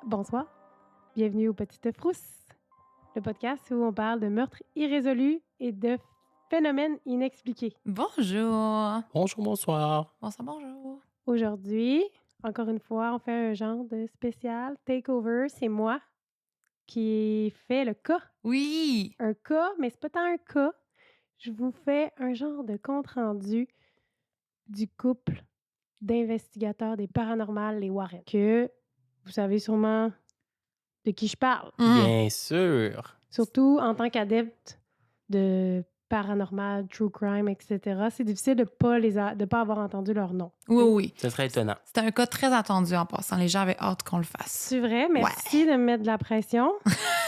Bonsoir, bienvenue au Petite Frousse, le podcast où on parle de meurtres irrésolus et de phénomènes inexpliqués. Bonjour. Bonjour, bonsoir. Bonjour. Aujourd'hui, encore une fois, on fait un genre de spécial takeover. C'est moi qui fais le cas. Oui. Un cas, mais c'est pas tant un cas. Je vous fais un genre de compte-rendu du couple d'investigateurs des paranormales, les Warren, que vous savez sûrement de qui je parle. Bien sûr. Surtout en tant qu'adepte de paranormal, true crime, etc. C'est difficile de pas avoir entendu leur nom. Oui. Ce serait étonnant. C'était un cas très attendu en passant. Les gens avaient hâte qu'on le fasse. C'est vrai, merci de me mettre de la pression.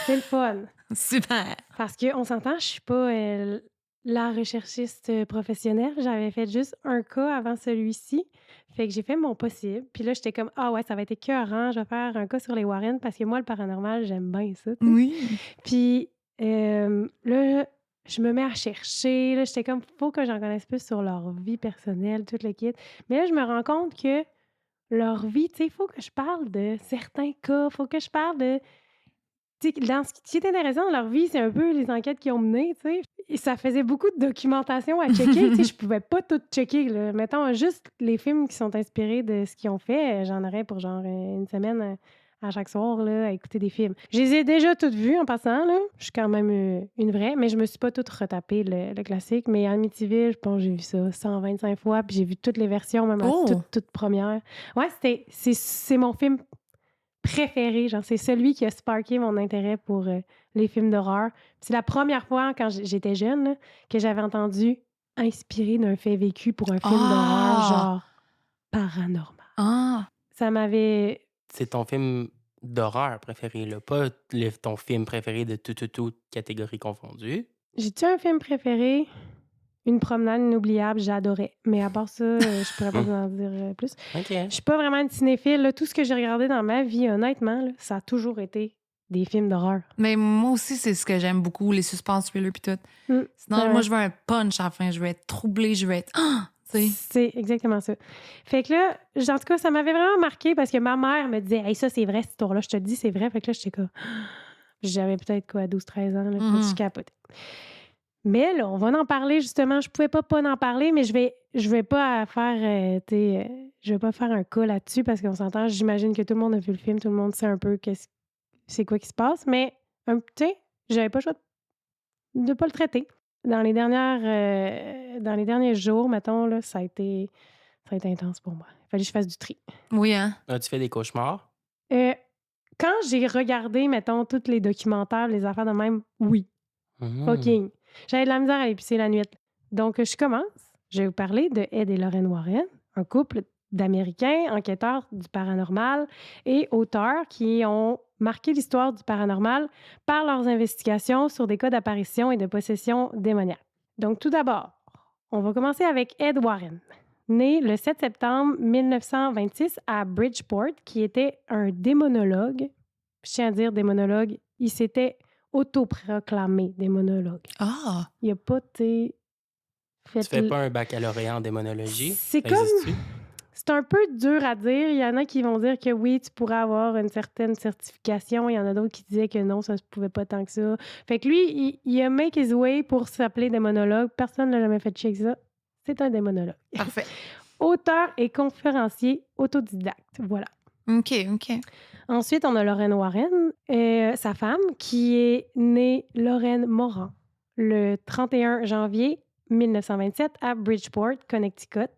C'est le fun. Super. Parce qu'on s'entend, je suis pas la recherchiste professionnelle. J'avais fait juste un cas avant celui-ci. Fait que j'ai fait mon possible. Puis là, j'étais comme, ah ouais, ça va être écœurant. Je vais faire un cas sur les Warren parce que moi, le paranormal, j'aime bien ça. T'sais. Oui. Puis là, je me mets à chercher. Là, j'étais comme, faut que j'en connaisse plus sur leur vie personnelle, tout le kit. Mais là, je me rends compte que leur vie, tu sais, il faut que je parle de certains cas. Il faut que je parle de... Dans ce qui est intéressant dans leur vie, c'est un peu les enquêtes qu'ils ont menées, tu sais. Et ça faisait beaucoup de documentation à checker, tu sais. Je pouvais pas tout checker, là. Mettons, juste les films qui sont inspirés de ce qu'ils ont fait, j'en aurais pour genre une semaine à chaque soir, là, à écouter des films. Je les ai déjà toutes vues en passant, là. Je suis quand même une vraie, mais je me suis pas toute retapée le classique. Mais Amityville, je pense que j'ai vu ça 125 fois, puis j'ai vu toutes les versions, même la toute première. Ouais, c'est mon film préféré, genre c'est celui qui a sparké mon intérêt pour les films d'horreur. Puis c'est la première fois quand j'étais jeune là, que j'avais entendu inspiré d'un fait vécu pour un film d'horreur genre paranormal. Ça m'avait... C'est ton film d'horreur préféré, là, pas ton film préféré de toute catégorie confondue. J'ai-tu un film préféré? Une promenade inoubliable, j'adorais. Mais à part ça, je pourrais pas vous en dire plus. Okay. Je suis pas vraiment une cinéphile. Là. Tout ce que j'ai regardé dans ma vie, honnêtement, là, ça a toujours été des films d'horreur. Mais moi aussi, c'est ce que j'aime beaucoup, les suspens thrillers puis tout. Sinon, moi, je veux un punch à la fin. Je veux être troublée, je veux être... C'est exactement ça. Fait que là, en tout cas, ça m'avait vraiment marqué parce que ma mère me disait « Hey, ça, c'est vrai, cette histoire-là. Je te le dis, c'est vrai. » Fait que là, j'étais comme... J'avais peut-être, 12-13 ans. Là, je capotais. Mais là, on va en parler, justement. Je pouvais pas en parler, mais je vais pas faire, je vais pas faire un cas là-dessus parce qu'on s'entend. J'imagine que tout le monde a vu le film, tout le monde sait un peu c'est quoi qui se passe, mais, tu sais, j'avais pas le choix de pas le traiter. Dans les derniers jours, mettons, là, ça a été intense pour moi. Il fallait que je fasse du tri. Oui, hein? As-tu fait des cauchemars? Quand j'ai regardé, mettons, tous les documentaires, les affaires de même, oui. Fucking. J'avais de la misère à épicer la nuit. Donc, je commence. Je vais vous parler de Ed et Lorraine Warren, un couple d'Américains enquêteurs du paranormal et auteurs qui ont marqué l'histoire du paranormal par leurs investigations sur des cas d'apparition et de possession démoniaque. Donc, tout d'abord, on va commencer avec Ed Warren, né le 7 septembre 1926 à Bridgeport, qui était un démonologue. Je tiens à dire démonologue, il s'était autoproclamé démonologue. Il n'y a pas été... Tu fais pas un baccalauréat en démonologie? C'est comme... C'est un peu dur à dire. Il y en a qui vont dire que oui, tu pourrais avoir une certaine certification. Il y en a d'autres qui disaient que non, ça ne se pouvait pas tant que ça. Fait que lui, il a make his way pour s'appeler démonologue. Personne ne l'a jamais fait chier que ça. C'est un démonologue. Parfait. Auteur et conférencier autodidacte. Voilà. OK. Ensuite, on a Lorraine Warren, sa femme, qui est née Lorraine Moran le 31 janvier 1927 à Bridgeport, Connecticut,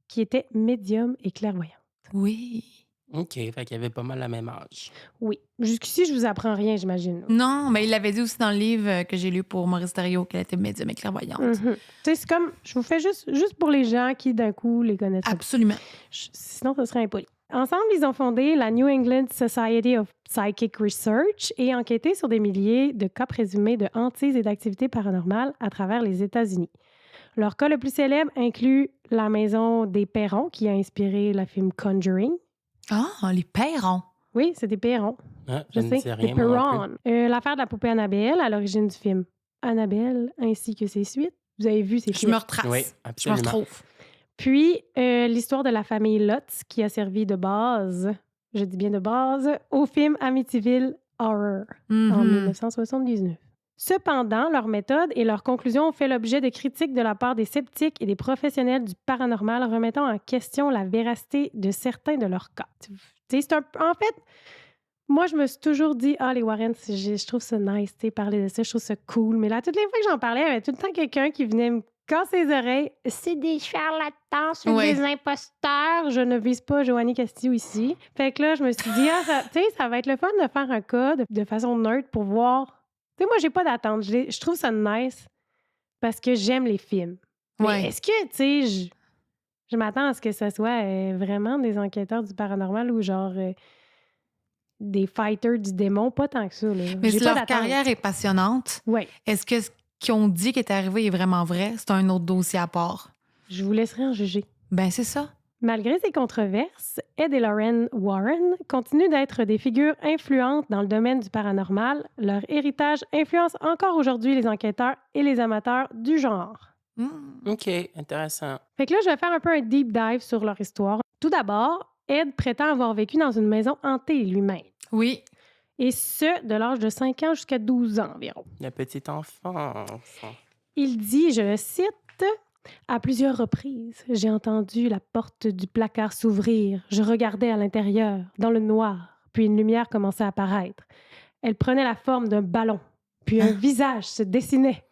qui était médium et clairvoyante. Oui. OK, fait qu'il y avait pas mal la même âge. Oui. Jusqu'ici, je vous apprends rien, j'imagine. Non, mais il l'avait dit aussi dans le livre que j'ai lu pour Maurice Thériault qu'elle était médium et clairvoyante. Tu sais, c'est comme... Je vous fais juste pour les gens qui, d'un coup, les connaissent. Absolument. Sinon, ce serait impoli. Ensemble, ils ont fondé la New England Society of Psychic Research et enquêté sur des milliers de cas présumés de hantises et d'activités paranormales à travers les États-Unis. Leur cas le plus célèbre inclut la maison des Perrons, qui a inspiré le film Conjuring. Les Perrons. Oui, c'est des Perrons. Je sais, sais rien, des Perrons. L'affaire de la poupée Annabelle, à l'origine du film Annabelle, ainsi que ses suites. Vous avez vu ces films? Je me retrace. Oui, absolument. Je me retrouve. Puis, l'histoire de la famille Lutz, qui a servi de base je dis bien de base, au film Amityville Horror en 1979. Cependant, leur méthode et leurs conclusions ont fait l'objet de critiques de la part des sceptiques et des professionnels du paranormal remettant en question la véracité de certains de leurs cas. En fait, moi, je me suis toujours dit, les Warren, je trouve ça nice, parler de ça, je trouve ça cool. Mais là, toutes les fois que j'en parlais, il y avait tout le temps quelqu'un qui venait me casser les oreilles. C'est des charlatans, c'est des imposteurs. Je ne vise pas Joanie Castillo ici. Fait que là, je me suis dit, ça va être le fun de faire un cas de façon neutre pour voir. Tu sais, moi, j'ai pas d'attente. Je trouve ça nice parce que j'aime les films. Mais est-ce que, tu sais, je m'attends à ce que ce soit vraiment des enquêteurs du paranormal ou genre des fighters du démon? Pas tant que ça, là. Mais si leur carrière est passionnante, est-ce que ce qu'ils ont dit qui est arrivé est vraiment vrai? C'est un autre dossier à part. Je vous laisserai en juger. Ben, c'est ça. Malgré ces controverses, Ed et Lorraine Warren continuent d'être des figures influentes dans le domaine du paranormal. Leur héritage influence encore aujourd'hui les enquêteurs et les amateurs du genre. OK, intéressant. Fait que là, je vais faire un peu un deep dive sur leur histoire. Tout d'abord, Ed prétend avoir vécu dans une maison hantée lui-même. Oui. Et ce, de l'âge de 5 ans jusqu'à 12 ans environ. La petite enfance. Il dit, je le cite, « À plusieurs reprises, j'ai entendu la porte du placard s'ouvrir. Je regardais à l'intérieur, dans le noir, puis une lumière commençait à apparaître. Elle prenait la forme d'un ballon, puis un visage se dessinait,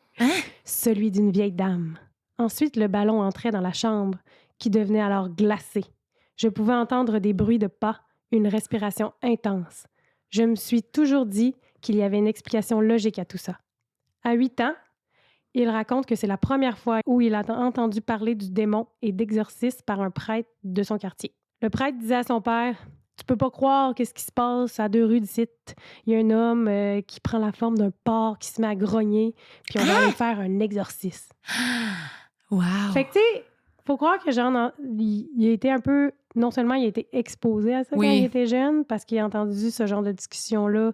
celui d'une vieille dame. Ensuite, le ballon entrait dans la chambre, qui devenait alors glacée. Je pouvais entendre des bruits de pas, une respiration intense. Je me suis toujours dit qu'il y avait une explication logique à tout ça. À 8 ans, il raconte que c'est la première fois où il a entendu parler du démon et d'exorcisme par un prêtre de son quartier. Le prêtre disait à son père, « Tu peux pas croire qu'est-ce qui se passe à 2 rues d'ici. Il y a un homme qui prend la forme d'un porc, qui se met à grogner, puis on va aller faire un exorcisme. » Wow! Fait que, tu sais, faut croire que genre, il a été un peu... Non seulement il a été exposé à ça quand il était jeune, parce qu'il a entendu ce genre de discussion-là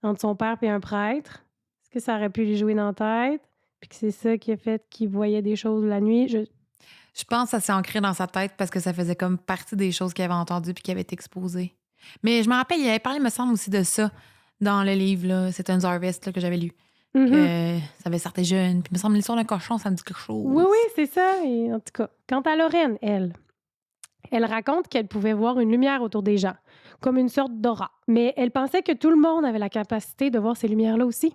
entre son père et un prêtre. Est-ce que ça aurait pu lui jouer dans la tête? Puis que c'est ça qui a fait qu'il voyait des choses la nuit? Je pense que ça s'est ancré dans sa tête parce que ça faisait comme partie des choses qu'il avait entendues puis qui avaient été exposées. Mais je me rappelle, il avait parlé, me semble, aussi de ça dans le livre, là. C'était un Harvest là, que j'avais lu. Que ça avait sorti jeune. Puis il me semble l'histoire d'un cochon, ça me dit quelque chose. Oui, c'est ça. Et en tout cas, quant à Lorraine, elle raconte qu'elle pouvait voir une lumière autour des gens, comme une sorte d'aura. Mais elle pensait que tout le monde avait la capacité de voir ces lumières-là aussi.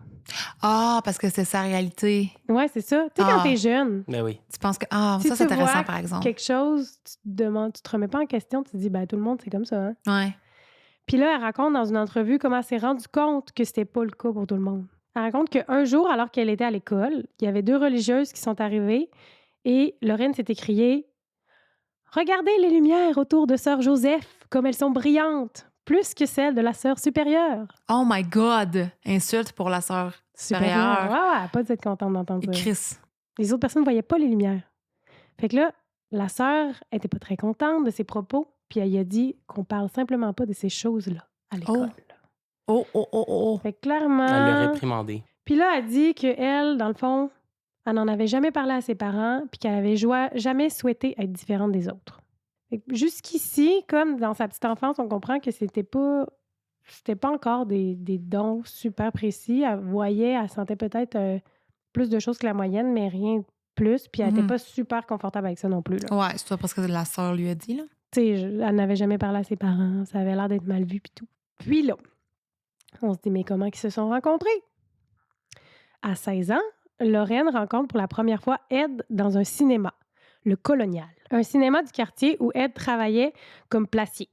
Ah, parce que c'est sa réalité. Oui, c'est ça. Tu sais, quand t'es jeune... Ben oui. Tu penses que... si ça, c'est intéressant, par exemple. quelque chose, tu te remets pas en question, tu te dis, tout le monde, c'est comme ça. Hein? Ouais. Puis là, elle raconte dans une entrevue comment elle s'est rendue compte que c'était pas le cas pour tout le monde. Elle raconte qu'un jour, alors qu'elle était à l'école, il y avait 2 religieuses qui sont arrivées et Lorraine s'est écriée « Regardez les lumières autour de sœur Joseph, comme elles sont brillantes, plus que celles de la sœur supérieure. » Oh my God! Insulte pour la sœur supérieure. Ouais, elle n'a pas dû être contente d'entendre ça. Chris. Les autres personnes ne voyaient pas les lumières. Fait que là, la sœur n'était pas très contente de ses propos, puis elle a dit qu'on parle simplement pas de ces choses-là à l'école. Oh. Fait que clairement... Elle l'a réprimandé. Puis là, elle dit qu'elle, dans le fond, elle n'en avait jamais parlé à ses parents, puis qu'elle avait jamais souhaité être différente des autres. Fait que jusqu'ici, comme dans sa petite enfance, on comprend que c'était pas encore des dons super précis. Elle sentait peut-être plus de choses que la moyenne, mais rien de plus. Puis elle n'était pas super confortable avec ça non plus. Là. Ouais, c'est toi parce que la sœur lui a dit, là. Tu sais, elle n'avait jamais parlé à ses parents. Ça avait l'air d'être mal vu, puis tout. Puis là, on se dit, mais comment ils se sont rencontrés? À 16 ans, Lorraine rencontre pour la première fois Ed dans un cinéma, le Colonial, un cinéma du quartier où Ed travaillait comme placier.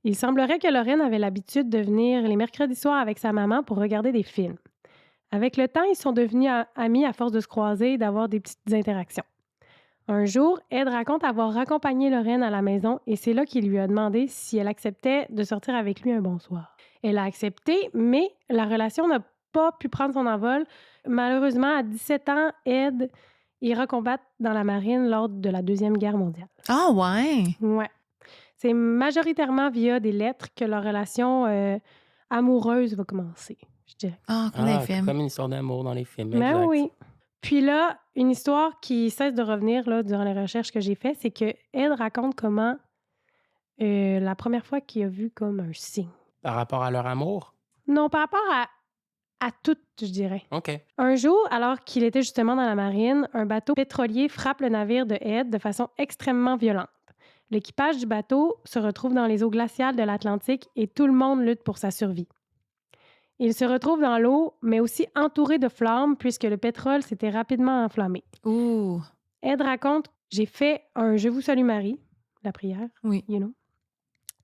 Il semblerait que Lorraine avait l'habitude de venir les mercredis soirs avec sa maman pour regarder des films. Avec le temps, ils sont devenus amis à force de se croiser et d'avoir des petites interactions. Un jour, Ed raconte avoir raccompagné Lorraine à la maison et c'est là qu'il lui a demandé si elle acceptait de sortir avec lui un bon soir. Elle a accepté, mais la relation n'a pas pu prendre son envol. Malheureusement, à 17 ans, Ed ira combattre dans la marine lors de la Deuxième Guerre mondiale. Ah ouais? Ouais. C'est majoritairement via des lettres que leur relation amoureuse va commencer, je dirais. Comme les films. Comme une histoire d'amour dans les films. Mais exact. oui. Puis là, une histoire qui cesse de revenir là, durant les recherches que j'ai faites, c'est que Ed raconte comment la première fois qu'il a vu comme un signe. Par rapport à leur amour? Non, par rapport à tout, je dirais. OK. Un jour, alors qu'il était justement dans la marine, un bateau pétrolier frappe le navire de Ed de façon extrêmement violente. L'équipage du bateau se retrouve dans les eaux glaciales de l'Atlantique et tout le monde lutte pour sa survie. Il se retrouve dans l'eau, mais aussi entouré de flammes puisque le pétrole s'était rapidement enflammé. Ouh. Ed raconte « J'ai fait un Je vous salue Marie », la prière, Oui. you know.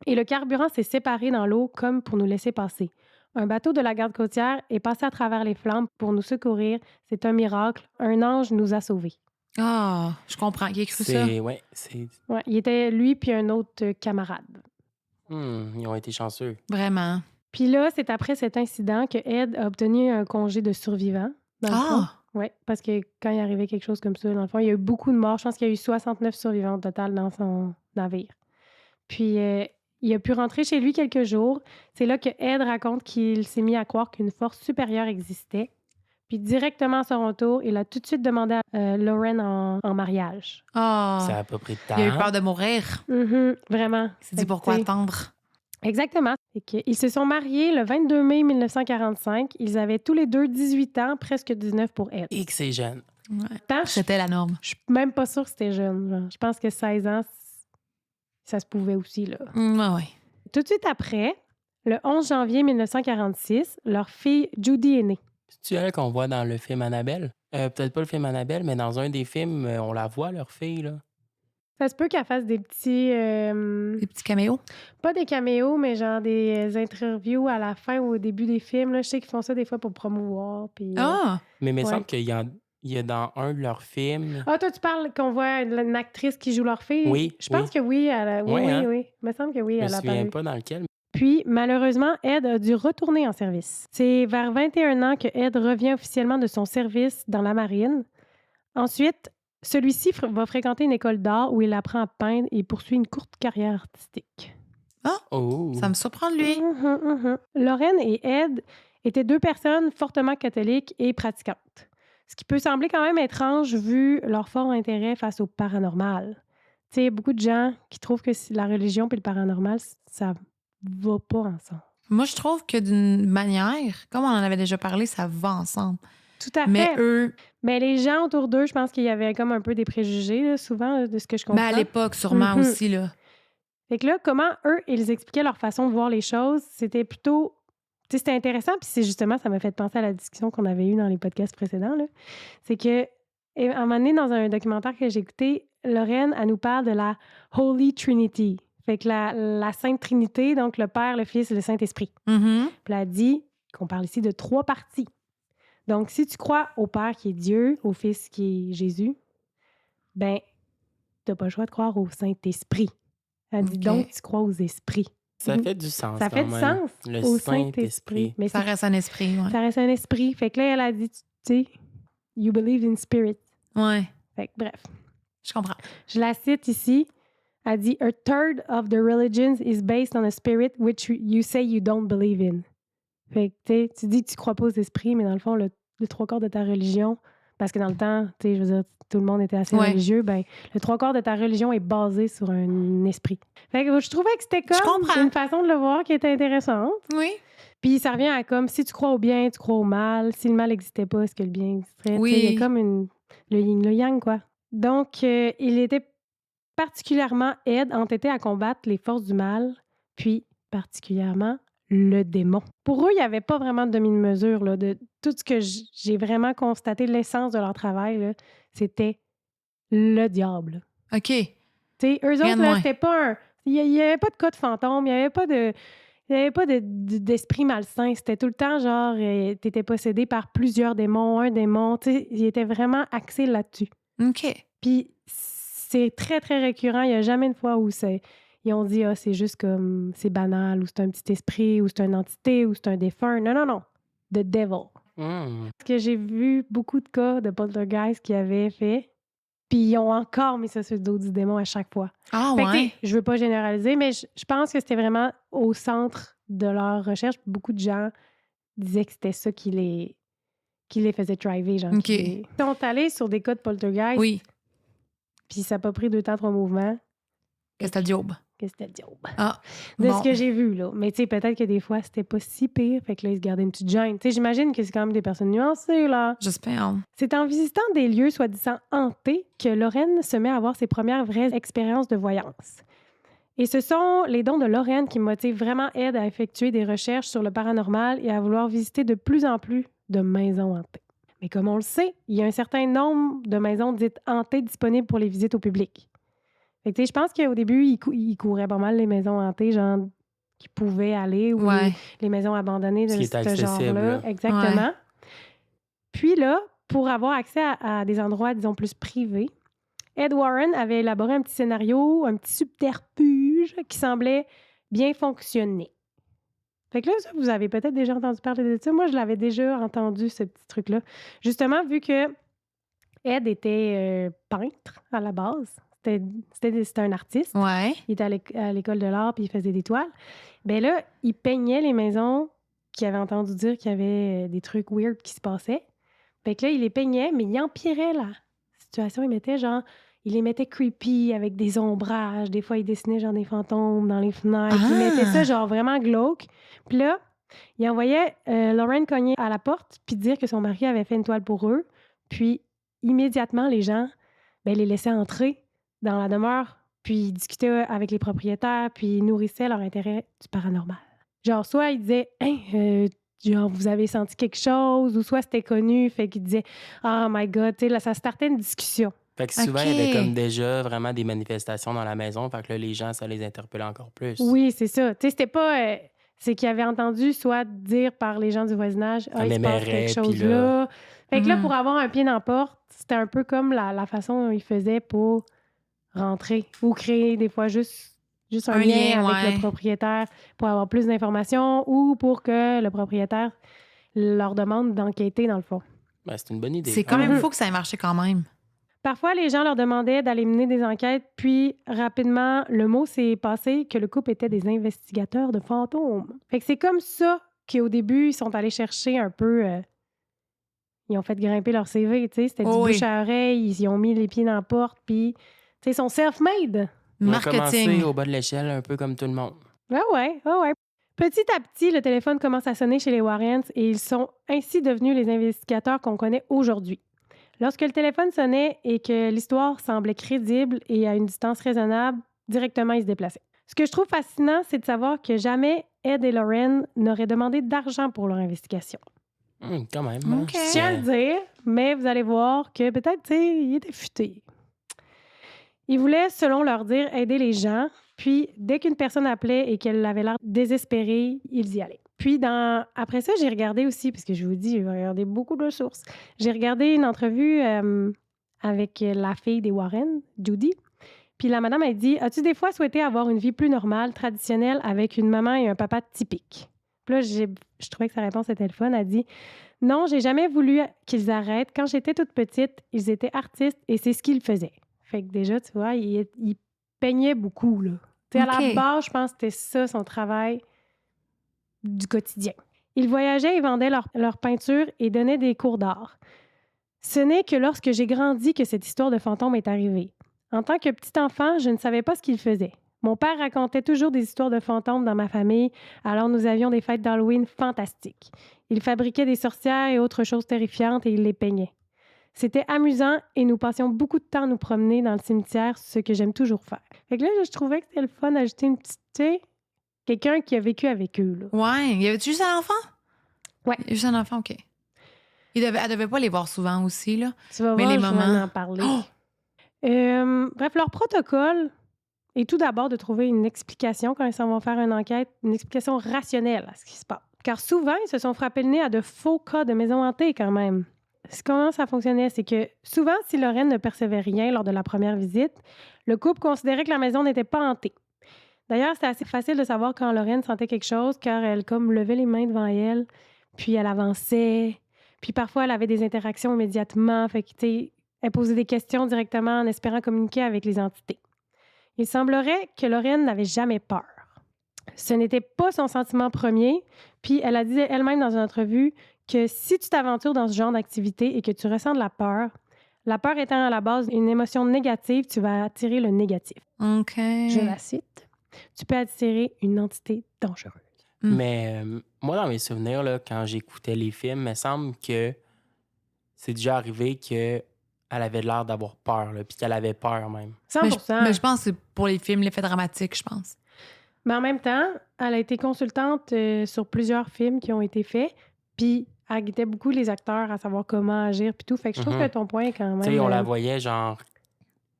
Et le carburant s'est séparé dans l'eau comme pour nous laisser passer. Un bateau de la garde côtière est passé à travers les flammes pour nous secourir. C'est un miracle. Un ange nous a sauvés. Ah, je comprends. Qui a écrit ça? Ouais, c'est... Ouais, il était lui puis un autre camarade. ils ont été chanceux. Vraiment. Puis là, c'est après cet incident que Ed a obtenu un congé de survivant. Dans le fond. Oui, parce que quand il arrivait quelque chose comme ça, dans le fond, il y a eu beaucoup de morts. Je pense qu'il y a eu 69 survivants au total dans son navire. Puis, il a pu rentrer chez lui quelques jours. C'est là que Ed raconte qu'il s'est mis à croire qu'une force supérieure existait. Puis, directement à son retour, il a tout de suite demandé à Lauren en mariage. Ah. Ça a pas pris de temps. Il a eu peur de mourir. Vraiment. Il s'est dit pourquoi attendre. Exactement. Ils se sont mariés le 22 mai 1945. Ils avaient tous les deux 18 ans, presque 19 pour Ed. Et que c'est jeune. Ouais. C'était la norme. Je suis même pas sûre que c'était jeune. Genre. Je pense que 16 ans, ça se pouvait aussi. Là. Ouais. Tout de suite après, le 11 janvier 1946, leur fille Judy est née. C'est-tu elle qu'on voit dans le film Annabelle? Peut-être pas le film Annabelle, mais dans un des films, on la voit, leur fille, là. Ça se peut qu'elle fasse des petits... Des petits caméos? Pas des caméos, mais genre des interviews à la fin ou au début des films. Là. Je sais qu'ils font ça des fois pour promouvoir. Puis, Mais il me ouais. semble qu'il y a dans un de leurs films... Ah, toi, tu parles qu'on voit une actrice qui joue leur fille? Oui. Je pense que oui. Ouais, hein? Oui. Il me semble que oui, Je me elle a souviens apparu. pas dans lequel. Puis, malheureusement, Ed a dû retourner en service. C'est vers 21 ans que Ed revient officiellement de son service dans la marine. Ensuite, celui-ci va fréquenter une école d'art où il apprend à peindre et poursuit une courte carrière artistique. Oh! Ça me surprend de lui. Lauren et Ed étaient deux personnes fortement catholiques et pratiquantes. Ce qui peut sembler quand même étrange vu leur fort intérêt face au paranormal. Tu sais, beaucoup de gens qui trouvent que la religion et le paranormal, ça va pas ensemble. Moi, je trouve que d'une manière, comme on en avait déjà parlé, ça va ensemble. Tout à Mais fait. eux... Mais les gens autour d'eux, je pense qu'il y avait comme un peu des préjugés, là, souvent, là, de ce que je comprends. Mais à l'époque, sûrement aussi, là. Fait que là, comment eux, ils expliquaient leur façon de voir les choses, c'était plutôt... Tu sais, c'était intéressant, puis c'est justement, ça m'a fait penser à la discussion qu'on avait eue dans les podcasts précédents, là. C'est que, à un moment donné, dans un documentaire que j'ai écouté, Lorraine, elle nous parle de la Holy Trinity. Fait que la Sainte Trinité, donc le Père, le Fils et le Saint-Esprit. Mm-hmm. Puis elle dit qu'on parle ici de 3 parties. Donc, si tu crois au Père qui est Dieu, au Fils qui est Jésus, ben, t'as pas le choix de croire au Saint-Esprit. Elle dit donc, tu crois aux esprits. Ça fait du sens. Ça fait du sens Le au Saint-Esprit. Mais Ça reste un esprit, ouais. ça reste un esprit. Fait que là, elle a dit, tu sais, you believe in spirit. Ouais. Fait que bref. Je comprends. Je la cite ici. Elle dit, a third of the religions is based on a spirit which you say you don't believe in. Fait que tu dis que tu crois pas aux esprits, mais dans le fond, le 3/4 de ta religion, parce que dans le temps, tu sais, je veux dire, tout le monde était assez religieux, ben, le 3/4 de ta religion est basé sur un esprit. Fait que je trouvais que c'était comme une façon de le voir qui était intéressante. Oui. Puis ça revient à comme, si tu crois au bien, tu crois au mal. Si le mal n'existait pas, est-ce que le bien existerait? Oui. Il y a comme le yin, le yang, quoi. Donc, il était particulièrement entêté à combattre les forces du mal, puis particulièrement le démon. Pour eux, il n'y avait pas vraiment de demi-mesure. Là, de tout ce que j'ai vraiment constaté, l'essence de leur travail, là, c'était le diable. OK. T'sais, eux autres, là, c'était pas un... Il n'y avait pas de cas de fantôme, il n'y avait pas d'esprit malsain. C'était tout le temps genre, t'étais possédé par plusieurs démons, un démon. Ils étaient vraiment axés là-dessus. OK. Puis c'est très, très récurrent. Il n'y a jamais une fois où ils ont dit, c'est juste comme, c'est banal, ou c'est un petit esprit, ou c'est une entité, ou c'est un défunt. Non. The devil. Parce que j'ai vu beaucoup de cas de poltergeist qui avaient fait, puis ils ont encore mis ça sur le dos du démon à chaque fois. Ah, fait ouais? Que, je veux pas généraliser, mais je pense que c'était vraiment au centre de leur recherche. Beaucoup de gens disaient que c'était ça qui les faisait driver. Genre, OK. Ils sont allés sur des cas de poltergeist. Oui. Puis ça n'a pas pris 2 temps, 3 mouvements. Que c'était le diable. que c'était le job. Ah, De bon. ce que j'ai vu, là. Mais tu sais, peut-être que des fois, c'était pas si pire. Fait que là, ils se gardaient une petite gêne. Tu sais, j'imagine que c'est quand même des personnes nuancées, là. J'espère. C'est en visitant des lieux soi-disant hantés que Lorraine se met à avoir ses premières vraies expériences de voyance. Et ce sont les dons de Lorraine qui motivent vraiment Ed à effectuer des recherches sur le paranormal et à vouloir visiter de plus en plus de maisons hantées. Mais comme on le sait, il y a un certain nombre de maisons dites hantées disponibles pour les visites au public. Fait que, tu sais, je pense qu'au début, il courait pas mal les maisons hantées, genre, qui pouvaient aller, ou Ouais. les maisons abandonnées de Ce qui est ce accessible, genre-là. là. Exactement. Puis là, pour avoir accès à des endroits, disons, plus privés, Ed Warren avait élaboré un petit scénario, un petit subterfuge qui semblait bien fonctionner. Fait que là, ça, vous avez peut-être déjà entendu parler de ça. Moi, je l'avais déjà entendu, ce petit truc-là. Justement, vu que Ed était peintre à la base, c'était un artiste. Ouais. Il était à l'école de l'art puis il faisait des toiles. Bien là, il peignait les maisons qui avaient entendu dire qu'il y avait des trucs weird qui se passaient. Fait que là, il les peignait, mais il empirait la situation. Il les mettait creepy avec des ombrages. Des fois, il dessinait genre des fantômes dans les fenêtres. Il mettait ça genre vraiment glauque. Puis là, il envoyait Lorraine cogner à la porte puis dire que son mari avait fait une toile pour eux. Puis immédiatement, les gens les laissaient entrer dans la demeure, puis ils discutaient avec les propriétaires, puis ils nourrissaient leur intérêt du paranormal. Genre, soit ils disaient « Hey, genre, vous avez senti quelque chose », ou soit c'était connu, fait qu'ils disaient « Oh my God », tu sais, là, ça startait une discussion. Fait que souvent, il y avait OK. comme déjà vraiment des manifestations dans la maison. Fait que là, les gens, ça les interpellait encore plus. Oui, c'est ça. Tu sais, c'était pas... c'est qu'ils avaient entendu soit dire par les gens du voisinage « Ah, il se passe quelque chose puis là ». Fait que là, pour avoir un pied dans la porte, c'était un peu comme la façon dont ils faisaient pour rentrer ou créer des fois juste un lien avec le propriétaire pour avoir plus d'informations ou pour que le propriétaire leur demande d'enquêter dans le fond. Ben, c'est une bonne idée. C'est quand même fou que ça ait marché quand même. Parfois, les gens leur demandaient d'aller mener des enquêtes, puis rapidement, le mot s'est passé que le couple était des investigateurs de fantômes. Fait que c'est comme ça qu'au début, ils sont allés chercher un peu... ils ont fait grimper leur CV, tu sais. C'était du bouche à oreille, ils y ont mis les pieds dans la porte, puis... Tu sais, ils sont self-made. On a commencé Marketing. au bas de l'échelle, un peu comme tout le monde. Ouais. Petit à petit, le téléphone commence à sonner chez les Warrens et ils sont ainsi devenus les investigateurs qu'on connaît aujourd'hui. Lorsque le téléphone sonnait et que l'histoire semblait crédible et à une distance raisonnable, directement, ils se déplaçaient. Ce que je trouve fascinant, c'est de savoir que jamais Ed et Lorraine n'auraient demandé d'argent pour leur investigation. Quand même. OK. Je tiens à le dire, mais vous allez voir que peut-être, tu sais, ils étaient futés. Ils voulaient, selon leur dire, aider les gens. Puis, dès qu'une personne appelait et qu'elle avait l'air désespérée, ils y allaient. Puis, après ça, j'ai regardé aussi, parce que je vous dis, j'ai regardé beaucoup de sources. J'ai regardé une entrevue avec la fille des Warren, Judy. Puis la madame a dit « As-tu des fois souhaité avoir une vie plus normale, traditionnelle, avec une maman et un papa typiques? » Puis là, je trouvais que sa réponse était le fun. Elle a dit « Non, j'ai jamais voulu qu'ils arrêtent. Quand j'étais toute petite, ils étaient artistes et c'est ce qu'ils faisaient. » Fait que déjà, tu vois, il peignait beaucoup, là. Tu sais, à la base, je pense que c'était ça, son travail du quotidien. Ils voyageaient et vendaient leur peinture et donnaient des cours d'art. Ce n'est que lorsque j'ai grandi que cette histoire de fantôme est arrivée. En tant que petit enfant, je ne savais pas ce qu'il faisait. Mon père racontait toujours des histoires de fantômes dans ma famille, alors nous avions des fêtes d'Halloween fantastiques. Il fabriquait des sorcières et autres choses terrifiantes et il les peignait. C'était amusant et nous passions beaucoup de temps à nous promener dans le cimetière, ce que j'aime toujours faire. Fait que là, je trouvais que c'était le fun d'ajouter une petite... Tu sais, quelqu'un qui a vécu avec eux, là. Ouais. Y avait-tu juste un enfant? Ouais. Juste un enfant, OK. Elle devait pas les voir souvent aussi, là. Tu vas Mais voir, les je vais moments... en parler. Bref, leur protocole est tout d'abord de trouver une explication quand ils s'en vont faire une enquête, une explication rationnelle à ce qui se passe. Car souvent, ils se sont frappés le nez à de faux cas de maisons hantées quand même. Comment ça fonctionnait, c'est que souvent, si Lorraine ne percevait rien lors de la première visite, le couple considérait que la maison n'était pas hantée. D'ailleurs, c'était assez facile de savoir quand Lorraine sentait quelque chose, car elle comme levait les mains devant elle, puis elle avançait, puis parfois elle avait des interactions immédiatement, fait que, tu sais, elle posait des questions directement en espérant communiquer avec les entités. Il semblerait que Lorraine n'avait jamais peur. Ce n'était pas son sentiment premier, puis elle a dit elle-même dans une entrevue que si tu t'aventures dans ce genre d'activité et que tu ressens de la peur étant à la base une émotion négative, tu vas attirer le négatif. OK. Je la cite. Tu peux attirer une entité dangereuse. Mais moi, dans mes souvenirs, là, quand j'écoutais les films, il me semble que c'est déjà arrivé qu'elle avait l'air d'avoir peur, là, puis qu'elle avait peur même. 100%. Mais je pense que c'est pour les films, l'effet dramatique, je pense. Mais en même temps, elle a été consultante sur plusieurs films qui ont été faits, puis elle guidait beaucoup les acteurs à savoir comment agir, puis tout. Fait que je trouve que ton point est quand Tu sais, même... on la voyait, genre,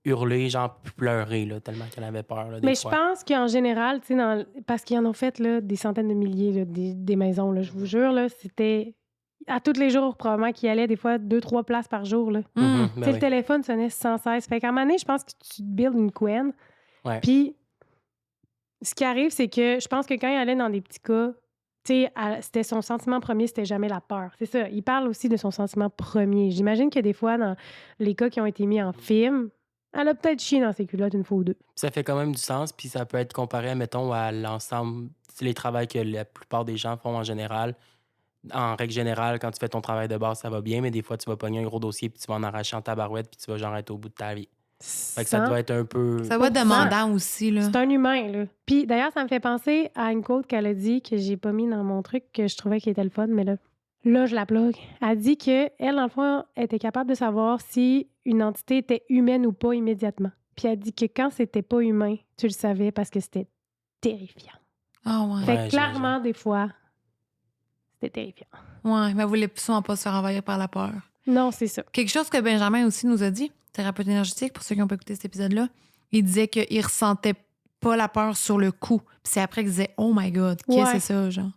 hurler, genre, pleurer, là, tellement qu'elle avait peur, là, des Mais fois. je pense qu'en général, tu sais, parce qu'ils en ont fait là, des centaines de milliers, là, des maisons, là, je vous jure, là, c'était à tous les jours, probablement, qu'il y allait des fois 2-3 places par jour. Là. Ben Tu sais, le oui. téléphone sonnait sans cesse. Fait qu'à un moment donné, je pense que tu te builds une couenne. Ouais. Puis, ce qui arrive, c'est que je pense que quand il allait dans des petits cas, tu sais, c'était son sentiment premier, c'était jamais la peur. C'est ça. Il parle aussi de son sentiment premier. J'imagine que des fois, dans les cas qui ont été mis en film, elle a peut-être chié dans ses culottes une fois ou deux. Puis ça fait quand même du sens, puis ça peut être comparé, mettons, à l'ensemble, les travaux que la plupart des gens font en général. En règle générale, quand tu fais ton travail de base, ça va bien, mais des fois, tu vas pogner un gros dossier, puis tu vas en arracher en tabarouette, puis tu vas genre être au bout de ta vie. Fait que ça doit être un peu... Ça va être demandant aussi, là. C'est un humain, là. Puis d'ailleurs, ça me fait penser à une quote qu'elle a dit, que j'ai pas mis dans mon truc, que je trouvais qui était le fun, mais là, je la plug. Elle dit que elle, dans le fond, était capable de savoir si une entité était humaine ou pas immédiatement. Puis elle dit que quand c'était pas humain, tu le savais parce que c'était terrifiant. Ah ouais. Fait Ouais, que clairement, des fois, c'était terrifiant. Ouais, mais elle voulait souvent pas se faire envahir par la peur. Non, c'est ça. Quelque chose que Benjamin aussi nous a dit, thérapeute énergétique, pour ceux qui n'ont pas écouté cet épisode-là, il disait qu'il ressentait pas la peur sur le coup. Puis c'est après qu'il disait « Oh my God, qu'est-ce que c'est ça, genre? »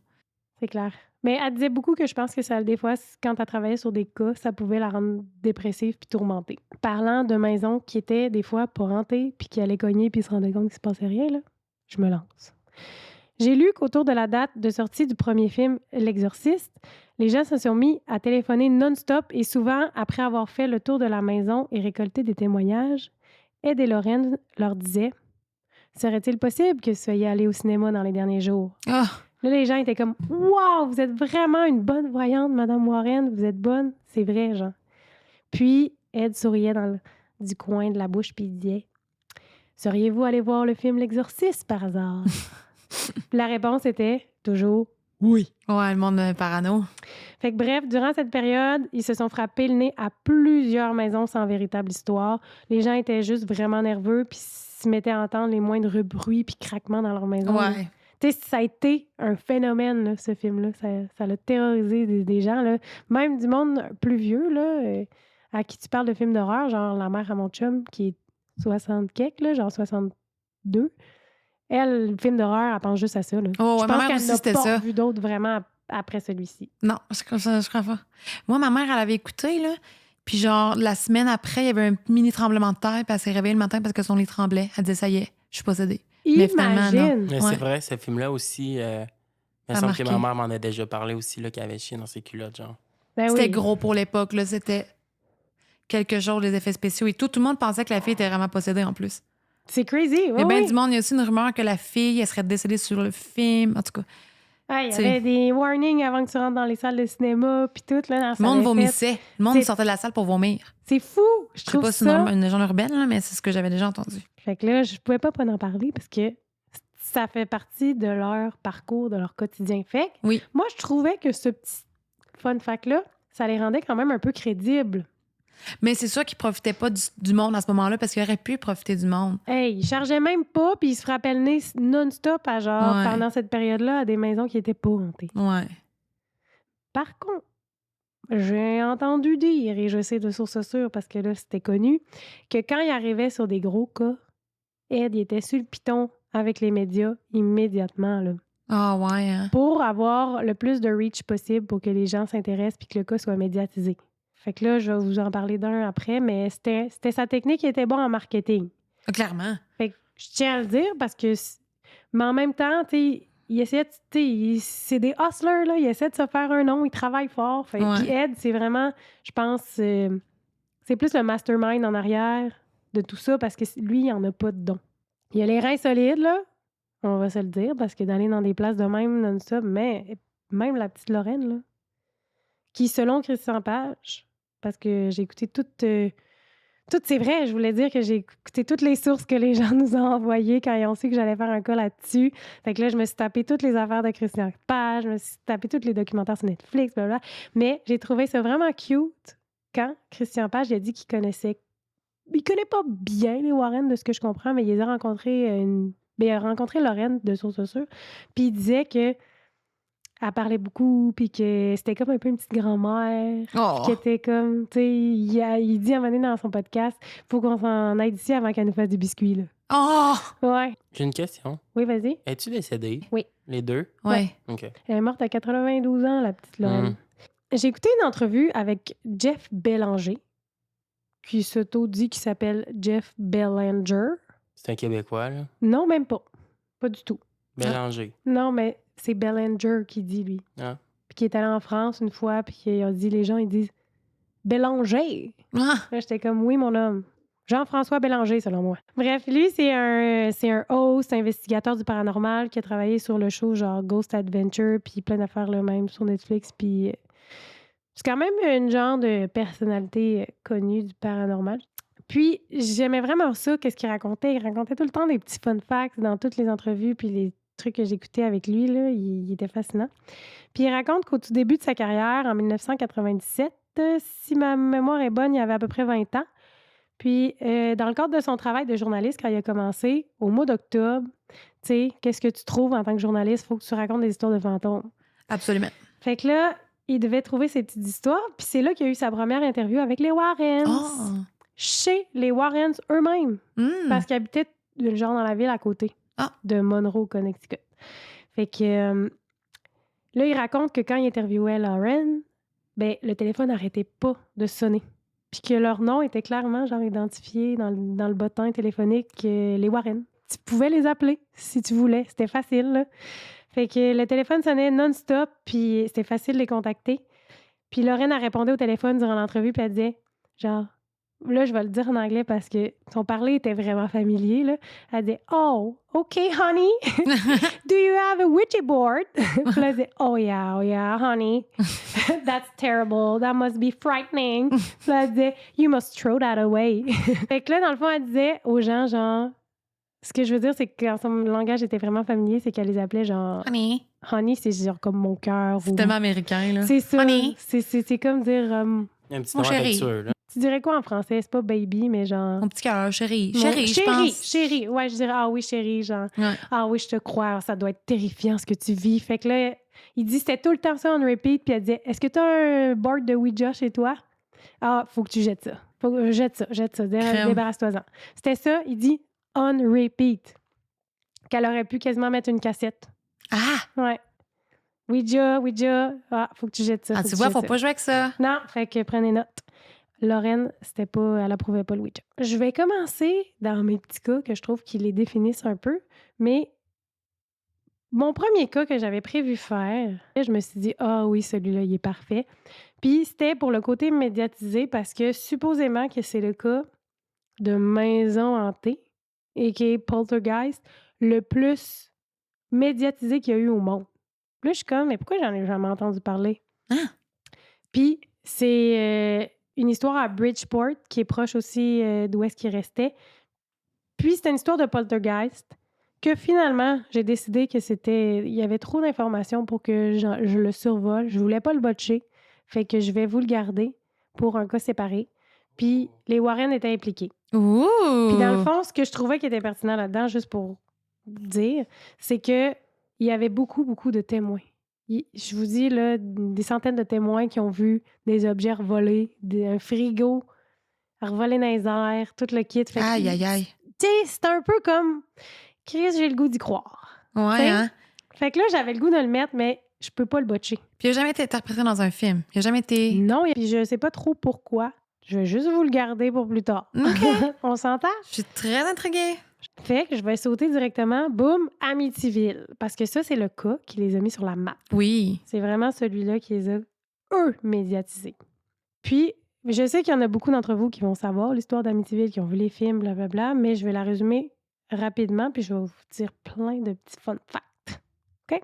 C'est clair. Mais elle disait beaucoup que je pense que ça, des fois, quand elle travaillait sur des cas, ça pouvait la rendre dépressive puis tourmentée. Parlant de maisons qui étaient des fois pas hantées puis qui allaient cogner puis se rendaient compte qu'il se passait rien, là, je me lance. J'ai lu qu'autour de la date de sortie du premier film L'Exorciste, les gens se sont mis à téléphoner non-stop et souvent, après avoir fait le tour de la maison et récolté des témoignages, Ed et Lorraine leur disaient « Serait-il possible que vous soyez allés au cinéma dans les derniers jours? » Ah! Là, les gens étaient comme « Wow, vous êtes vraiment une bonne voyante, Madame Warren, vous êtes bonne. » C'est vrai, genre. Puis, Ed souriait du coin de la bouche puis il disait « Seriez-vous allé voir le film L'Exorciste par hasard? » La réponse était toujours « Oui. » Ouais, le monde parano. Fait que bref, durant cette période, ils se sont frappés le nez à plusieurs maisons sans véritable histoire. Les gens étaient juste vraiment nerveux puis se mettaient à entendre les moindres bruits puis craquements dans leur maison. Ouais. Tu sais, ça a été un phénomène, là, ce film-là. Ça l'a terrorisé des gens, là. Même du monde plus vieux, là, à qui tu parles de films d'horreur, genre la mère à mon chum, qui est 60 quelque, là, genre 62. Elle, le film d'horreur, elle pense juste à ça. Là. Oh, ouais, je ma pense mère qu'elle aussi, n'a c'était pas ça. vu d'autres vraiment après celui-ci. Non, je crois pas. Moi, ma mère, elle avait écouté, là. Puis genre, la semaine après, il y avait un mini tremblement de terre, puis elle s'est réveillée le matin parce que son lit tremblait. Elle disait, ça y est, je suis possédée. Mais finalement, non. Imagine! Mais Ouais. c'est vrai, ce film-là aussi... il me Ça semble que marqué. ma mère m'en a déjà parlé aussi, là, qu'elle avait chié dans ses culottes, genre. Ben C'était oui. gros pour l'époque, là. C'était quelque chose, les effets spéciaux et tout. Tout le monde pensait que la fille était vraiment possédée en plus. C'est crazy, Il y oui. a bien du monde. Il y a aussi une rumeur que la fille, elle serait décédée sur le film. En tout cas, Ah, il y t'sais. avait des warnings avant que tu rentres dans les salles de cinéma, puis tout, là, dans le monde avait fait. vomissait. Le monde C'est- sortait de la salle pour vomir. C'est fou! Je Je sais trouve pas si c'est ça... une légende urbaine, là, mais c'est ce que j'avais déjà entendu. Fait que là, je pouvais pas en parler parce que ça fait partie de leur parcours, de leur quotidien. Fait que Oui. moi, je trouvais que ce petit fun fact-là, ça les rendait quand même un peu crédibles. Mais c'est sûr qu'ils profitaient pas du monde à ce moment-là parce qu'ils auraient pu profiter du monde. Hey, ils chargeaient même pas, puis ils se frappaient le nez non-stop à genre, Ouais. pendant cette période-là, à des maisons qui étaient pas hantées. Ouais. Par contre, j'ai entendu dire, et je sais de source sûre parce que là, c'était connu, que quand il arrivait sur des gros cas, Ed, il était sur le piton avec les médias immédiatement, là. Ah ouais, hein? Pour avoir le plus de reach possible pour que les gens s'intéressent puis que le cas soit médiatisé. Fait que là, je vais vous en parler d'un après, mais c'était sa technique qui était bonne en marketing. Ah, clairement. Fait que je tiens à le dire parce que... Mais en même temps, tu sais, il essaie de... Tu sais, c'est des hustlers, là. Ils essaient de se faire un nom, ils travaillent fort. Fait Ouais. puis Ed, c'est vraiment, je pense, c'est plus le mastermind en arrière de tout ça parce que lui, il en a pas de don. Il a les reins solides, là. On va se le dire, parce que d'aller dans des places de même non-stop, mais même la petite Lorraine, là, qui, selon Christian Page, parce que j'ai écouté toute Tout, c'est vrai, je voulais dire que j'ai écouté toutes les sources que les gens nous ont envoyées quand ils ont su que j'allais faire un cas là-dessus. Fait que là, je me suis tapé toutes les affaires de Christian Page, je me suis tapé tous les documentaires sur Netflix, blablabla. Mais j'ai trouvé ça vraiment cute quand Christian Page il a dit qu'il connaissait. Il connaît pas bien les Warren, de ce que je comprends, mais il les a rencontrés il a rencontré Lorraine de source sûre. Puis il disait que elle parlait beaucoup, puis que c'était comme un peu une petite grand-mère, puis Oh! qu'elle était comme, tu sais, il dit à un moment donné dans son podcast, faut qu'on s'en aille d'ici avant qu'elle nous fasse des biscuits, là. Oh! Ouais. J'ai une question. Oui, vas-y. Es-tu décédée? Oui. Les deux? Ouais. OK. Elle est morte à 92 ans, la petite Lorraine. J'ai écouté une entrevue avec Jeff Bélanger, qui s'auto-dit qu'il s'appelle Jeff Belanger. C'est un Québécois, là. Non, même pas. Pas du tout. Bélanger. Non, mais c'est Belanger qui dit, lui. Ah. Puis qui est allé en France une fois, puis il a dit, les gens, ils disent Bélanger. Ah! Là, j'étais comme, oui, mon homme. Jean-François Bélanger, selon moi. Bref, lui, c'est un host, investigateur du paranormal qui a travaillé sur le show genre Ghost Adventure, puis plein d'affaires là même sur Netflix, puis c'est quand même une genre de personnalité connue du paranormal. Puis, j'aimais vraiment ça, qu'est-ce qu'il racontait. Il racontait tout le temps des petits fun facts dans toutes les entrevues, puis les trucs que j'écoutais avec lui, là, il était fascinant. Puis, il raconte qu'au tout début de sa carrière, en 1997, si ma mémoire est bonne, il avait à peu près 20 ans. Puis, dans le cadre de son travail de journaliste, quand il a commencé, au mois d'octobre, tu sais, qu'est-ce que tu trouves en tant que journaliste? Il faut que tu racontes des histoires de fantômes. Absolument. Fait que là, il devait trouver ces petites histoires. Puis c'est là qu'il y a eu sa première interview avec les Warrens. Oh! Chez les Warrens eux-mêmes. Parce qu'ils habitaient genre dans la ville à côté de Monroe, Connecticut. Fait que là, il raconte que quand il interviewait Lauren, ben, le téléphone n'arrêtait pas de sonner. Puis que leur nom était clairement genre identifié dans le bottin téléphonique, les Warren. Tu pouvais les appeler si tu voulais. C'était facile, là. Fait que le téléphone sonnait non-stop, puis c'était facile de les contacter. Puis Lorraine a répondu au téléphone durant l'entrevue, puis elle disait, genre, là, je vais le dire en anglais parce que son parler était vraiment familier, là. Elle disait, oh, OK, honey, do you have a Ouija board? Puis là, elle disait, oh yeah, honey, that's terrible, that must be frightening. Puis là, elle disait, you must throw that away. Fait que là, dans le fond, elle disait aux gens, genre, ce que je veux dire, c'est que quand son langage était vraiment familier, c'est qu'elle les appelait genre... Honey. Honey, c'est genre comme mon cœur. C'est tellement américain, là. C'est ça. Honey. C'est comme dire... Un petit Mon nom chéri. affectueux, là. Tu dirais quoi en français? C'est pas baby, mais genre... Mon petit cœur, chérie. Mon- Chérie, je pense. Chérie. Ouais, je dirais, ah oui, chérie, genre... Ouais. Ah oui, je te crois, ça doit être terrifiant ce que tu vis. Fait que là, il dit, c'était tout le temps ça on repeat, puis elle disait, est-ce que t'as un board de Ouija chez toi? Ah, faut que tu jettes ça. Faut que jette ça. Débarrasse-toi-en. C'était ça, il dit, on repeat. Qu'elle aurait pu quasiment mettre une cassette. Ah! Ouais. Ouija. Ah, faut que tu jettes ça. Ah, tu vois, faut pas jouer avec ça. Non, fait que prenez note. Lorraine, elle approuvait pas le Ouija. Je vais commencer dans mes petits cas que je trouve qui les définissent un peu, mais mon premier cas que j'avais prévu faire, je me suis dit, ah oui, celui-là, il est parfait. Puis c'était pour le côté médiatisé parce que supposément que c'est le cas de maison hantée et qui est Poltergeist, le plus médiatisé qu'il y a eu au monde. Là, je suis comme, mais pourquoi j'en ai jamais entendu parler? Ah! Puis, c'est une histoire à Bridgeport, qui est proche aussi d'où est-ce qu'il restait. Puis, c'était une histoire de poltergeist que finalement, j'ai décidé que il y avait trop d'informations pour que je le survole. Je voulais pas le botcher. Fait que je vais vous le garder pour un cas séparé. Puis, les Warren étaient impliqués. Ouh! Puis dans le fond, ce que je trouvais qui était pertinent là-dedans, juste pour dire, c'est que il y avait beaucoup, beaucoup de témoins. Je vous dis, là, des centaines de témoins qui ont vu des objets revolés, un frigo revolé dans les airs, tout le kit. Fait que, Aïe. tu sais, c'est un peu comme... Chris, j'ai le goût d'y croire. Ouais, T'sais? hein? Fait que là, j'avais le goût de le mettre, mais je peux pas le botcher. Puis il a jamais été interprété dans un film. Il a jamais été... Non, puis je sais pas trop pourquoi. Je vais juste vous le garder pour plus tard. OK. On s'entend? Je suis très intriguée. Fait que je vais sauter directement, boum, Amityville. Parce que ça, c'est le cas qui les a mis sur la map. Oui. C'est vraiment celui-là qui les a, eux, médiatisés. Puis, je sais qu'il y en a beaucoup d'entre vous qui vont savoir l'histoire d'Amityville, qui ont vu les films, blablabla, mais je vais la résumer rapidement, puis je vais vous dire plein de petits fun facts. OK?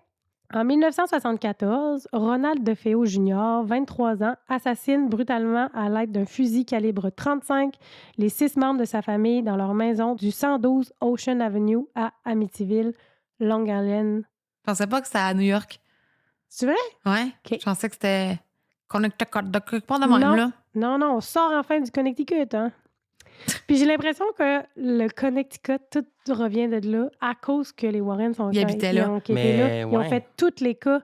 En 1974, Ronald DeFeo Jr., 23 ans, assassine brutalement à l'aide d'un fusil calibre 35 les 6 membres de sa famille dans leur maison du 112 Ocean Avenue à Amityville, Long Island. Je pensais pas que c'était à New York. C'est vrai? Ouais. OK. Je pensais que c'était Connecticut, de quelque part de même, Non. là. Non, on sort enfin du Connecticut, hein? Puis j'ai l'impression que le Connecticut, tout revient de là à cause que les Warren sont Ils habitaient là. qui étaient là. Mais Ils ont ouais. fait tous les cas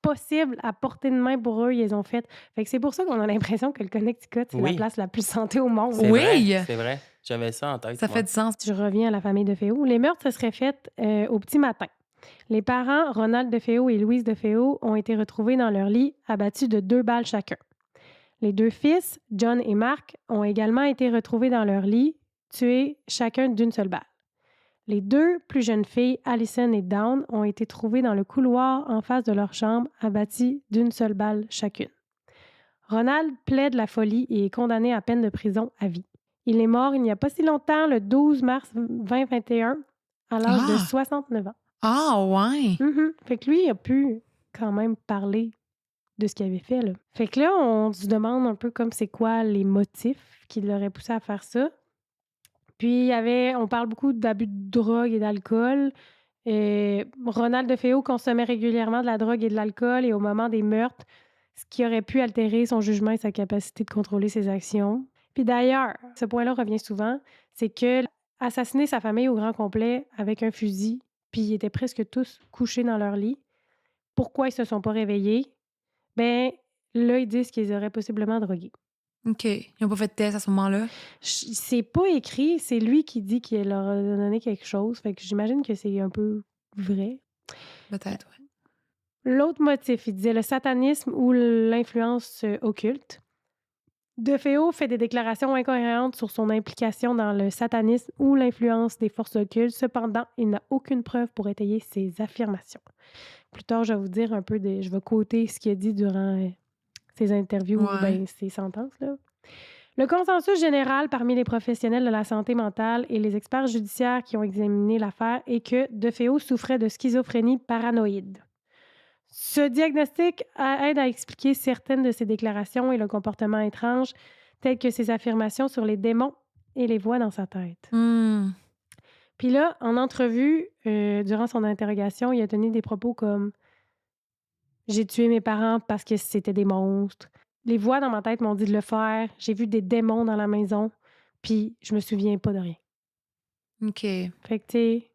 possibles à portée de main pour eux, ils les ont fait. Fait que c'est pour ça qu'on a l'impression que le Connecticut, c'est la Oui. place la plus santé au monde. C'est Oui. vrai, c'est vrai. J'avais ça en tête, Ça moi. fait du sens. Je reviens à la famille DeFeo. Les meurtres se seraient faits au petit matin. Les parents, Ronald DeFeo et Louise DeFeo, ont été retrouvés dans leur lit, abattus de 2 balles chacun. Les 2 fils, John et Mark, ont également été retrouvés dans leur lit, tués chacun d'une seule balle. Les 2 plus jeunes filles, Allison et Dawn, ont été trouvées dans le couloir en face de leur chambre, abattues d'une seule balle chacune. Ronald plaide la folie et est condamné à peine de prison à vie. Il est mort il n'y a pas si longtemps, le 12 mars 2021, à l'âge de 69 ans. Ah, ouais. Fait que lui, il a pu quand même parler de ce qu'il avait fait, là. Fait que là, on se demande un peu comme c'est quoi les motifs qui l'auraient poussé à faire ça. Puis on parle beaucoup d'abus de drogue et d'alcool. Ronald DeFeo consommait régulièrement de la drogue et de l'alcool et au moment des meurtres, ce qui aurait pu altérer son jugement et sa capacité de contrôler ses actions. Puis d'ailleurs, ce point-là revient souvent, c'est que assassiner sa famille au grand complet avec un fusil, puis ils étaient presque tous couchés dans leur lit. Pourquoi ils se sont pas réveillés? Ben là, ils disent qu'ils auraient possiblement drogué. OK. Ils n'ont pas fait de test à ce moment-là. C'est pas écrit, c'est lui qui dit qu'il leur a donné quelque chose. Fait que j'imagine que c'est un peu vrai. Peut-être, ouais. L'autre motif, il disait le satanisme ou l'influence occulte. DeFeo fait des déclarations incohérentes sur son implication dans le satanisme ou l'influence des forces occultes. Cependant, il n'a aucune preuve pour étayer ses affirmations. Plus tard, je vais vous dire un peu je vais quoter ce qu'il a dit durant ses interviews ou ses sentences, là. Le consensus général parmi les professionnels de la santé mentale et les experts judiciaires qui ont examiné l'affaire est que DeFeo souffrait de schizophrénie paranoïde. Ce diagnostic aide à expliquer certaines de ses déclarations et le comportement étrange, tels que ses affirmations sur les démons et les voix dans sa tête. Puis là, en entrevue, durant son interrogation, il a tenu des propos comme « J'ai tué mes parents parce que c'était des monstres. Les voix dans ma tête m'ont dit de le faire. J'ai vu des démons dans la maison. Puis je me souviens pas de rien. » OK. Fait que, tu sais,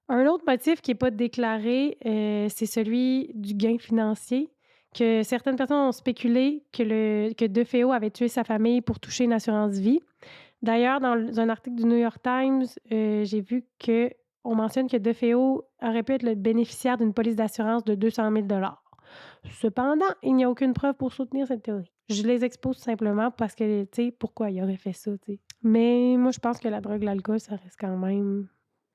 un autre motif qui n'est pas déclaré, c'est celui du gain financier, que certaines personnes ont spéculé que DeFeo avait tué sa famille pour toucher une assurance vie. D'ailleurs, dans un article du New York Times, j'ai vu qu'on mentionne que DeFeo aurait pu être le bénéficiaire d'une police d'assurance de 200 000 $. Cependant, il n'y a aucune preuve pour soutenir cette théorie. Je les expose simplement parce que, tu sais, pourquoi il aurait fait ça, tu sais. Mais moi, je pense que la drogue, l'alcool, ça reste quand même...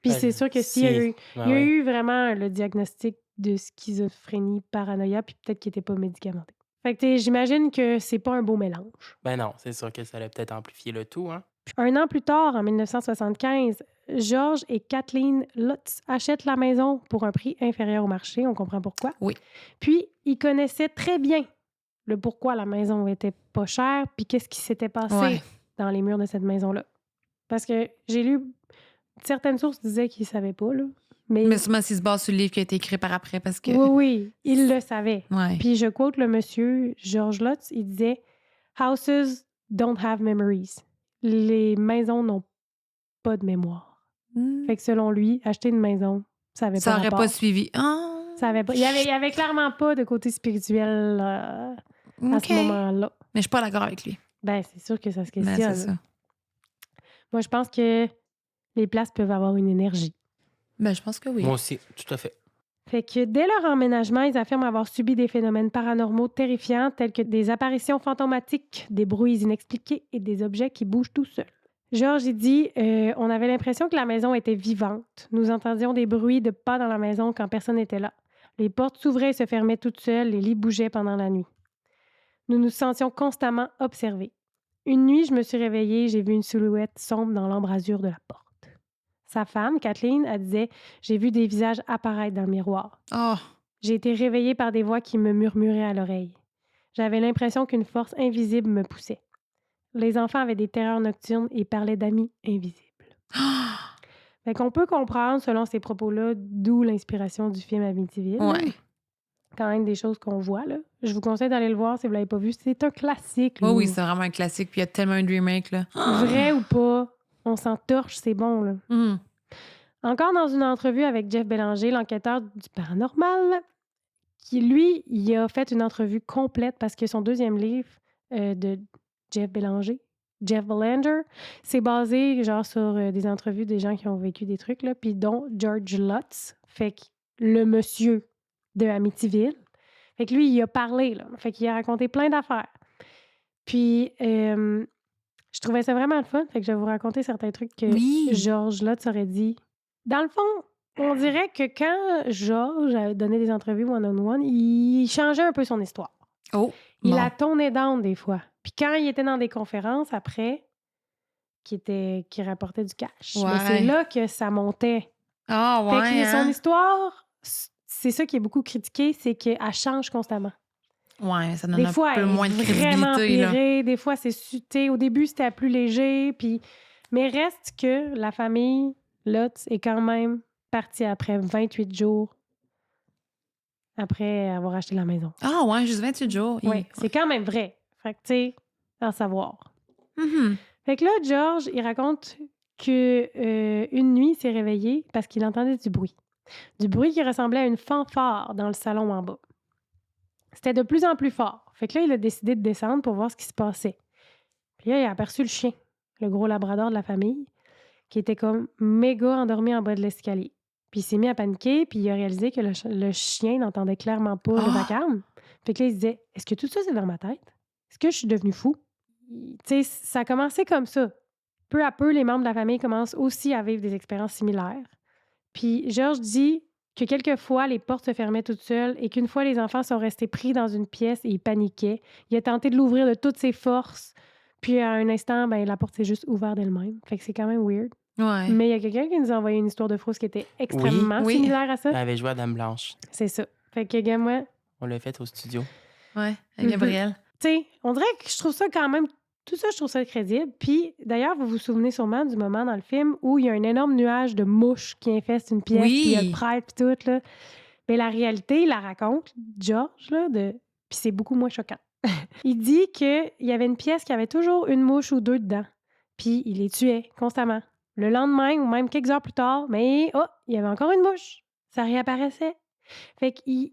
Puis c'est sûr que s'il y a eu vraiment le diagnostic de schizophrénie, paranoïa, puis peut-être qu'il n'était pas médicamenté. Fait que j'imagine que c'est pas un beau mélange. Ben non, c'est sûr que ça allait peut-être amplifier le tout, hein? Un an plus tard, en 1975, George et Kathleen Lutz achètent la maison pour un prix inférieur au marché. On comprend pourquoi. Oui. Puis, ils connaissaient très bien le pourquoi la maison était pas chère, puis qu'est-ce qui s'était passé dans les murs de cette maison-là. Parce que j'ai lu... Certaines sources disaient qu'ils ne savaient pas, là. Mais sûrement s'il se base sur le livre qui a été écrit par après, parce que... Oui, il le savait. Ouais. Puis je quote le monsieur George Lutz, il disait « Houses don't have memories ». Les maisons n'ont pas de mémoire. Fait que selon lui, acheter une maison, ça avait ça pas aurait rapport. pas suivi. Ça avait pas... Il y avait clairement pas de côté spirituel à ce moment-là. Mais je suis pas d'accord avec lui. Ben, c'est sûr que ça se questionne. Ben, c'est ça. Moi, je pense que les places peuvent avoir une énergie. Ben, je pense que oui. Moi aussi, tout à fait. Fait que dès leur emménagement, ils affirment avoir subi des phénomènes paranormaux terrifiants tels que des apparitions fantomatiques, des bruits inexpliqués et des objets qui bougent tout seuls. George, il dit on avait l'impression que la maison était vivante. Nous entendions des bruits de pas dans la maison quand personne n'était là. Les portes s'ouvraient et se fermaient toutes seules, les lits bougeaient pendant la nuit. Nous nous sentions constamment observés. Une nuit, je me suis réveillée, j'ai vu une silhouette sombre dans l'embrasure de la porte. Sa femme, Kathleen, elle disait « J'ai vu des visages apparaître dans le miroir. » Oh. J'ai été réveillée par des voix qui me murmuraient à l'oreille. J'avais l'impression qu'une force invisible me poussait. Les enfants avaient des terreurs nocturnes et parlaient d'amis invisibles. Fait qu'on peut comprendre, selon ces propos-là, d'où l'inspiration du film Amityville. là. Ouais. Quand même des choses qu'on voit, là. Je vous conseille d'aller le voir si vous l'avez pas vu. C'est un classique, Oui, là. oui, c'est vraiment un classique. Puis il y a tellement un remake, là. Vrai ou pas, on s'en torche, c'est bon, là. Mhm. Encore dans une entrevue avec Jeff Bélanger, l'enquêteur du paranormal, qui, lui, il a fait une entrevue complète parce que son deuxième livre de Jeff Bélanger, c'est basé genre sur des entrevues des gens qui ont vécu des trucs, là, puis dont George Lutz, fait que le monsieur de Amityville. Fait que lui, il a parlé, là. Fait qu'il a raconté plein d'affaires. Puis, je trouvais ça vraiment le fun. Fait que je vais vous raconter certains trucs que Oui. George Lutz aurait dit. Dans le fond, on dirait que quand George a donné des entrevues one-on-one, il changeait un peu son histoire. Oh, Il bon. la tournait down des fois. Puis quand il était dans des conférences après, qui rapportait du cash, mais c'est Ouais. là que ça montait. Ah, Fait ouais, que son hein? histoire, c'est ça qui est beaucoup critiqué, c'est qu'elle change constamment. Ouais, ça donne Des un fois, peu elle moins de est vraiment crédibilité, là. empirée. Des fois, c'est suté. Au début, c'était plus léger. Puis... Mais reste que la famille Lutz est quand même partie après 28 jours après avoir acheté la maison. Ah, ouais, juste 28 jours. Oui, c'est quand même vrai. Fait que, tu sais, à savoir. Mhm. Fait que là, George, il raconte que une nuit, il s'est réveillé parce qu'il entendait du bruit. Du bruit qui ressemblait à une fanfare dans le salon en bas. C'était de plus en plus fort. Fait que là, il a décidé de descendre pour voir ce qui se passait. Puis là, il a aperçu le chien, le gros labrador de la famille, qui était comme méga endormi en bas de l'escalier. Puis il s'est mis à paniquer, puis il a réalisé que le chien n'entendait clairement pas le vacarme. Fait que là, il se disait, est-ce que tout ça, c'est dans ma tête? Est-ce que je suis devenue fou? Tu sais, ça a commencé comme ça. Peu à peu, les membres de la famille commencent aussi à vivre des expériences similaires. Puis Georges dit que quelquefois, les portes se fermaient toutes seules et qu'une fois, les enfants sont restés pris dans une pièce et ils paniquaient. Il a tenté de l'ouvrir de toutes ses forces. Puis à un instant, ben, la porte s'est juste ouverte d'elle-même. Fait que c'est quand même weird. Ouais. Mais il y a quelqu'un qui nous a envoyé une histoire de frousse qui était extrêmement Oui. similaire à ça. Elle avait joué à Dame Blanche. C'est ça. Fait que, gars, moi, On l'a fait au studio. Ouais, avec Gabriel. tu sais, on dirait que je trouve ça quand même... Tout ça, je trouve ça crédible. Puis, d'ailleurs, vous vous souvenez sûrement du moment dans le film où il y a un énorme nuage de mouches qui infeste une pièce, Oui. puis il y a le prêtre, puis tout, là. Mais la réalité, il la raconte, George, là, puis c'est beaucoup moins choquant. Il dit qu'il y avait une pièce qui avait toujours une mouche ou deux dedans, puis il les tuait constamment. Le lendemain, ou même quelques heures plus tard, mais il y avait encore une mouche. Ça réapparaissait. Fait qu'il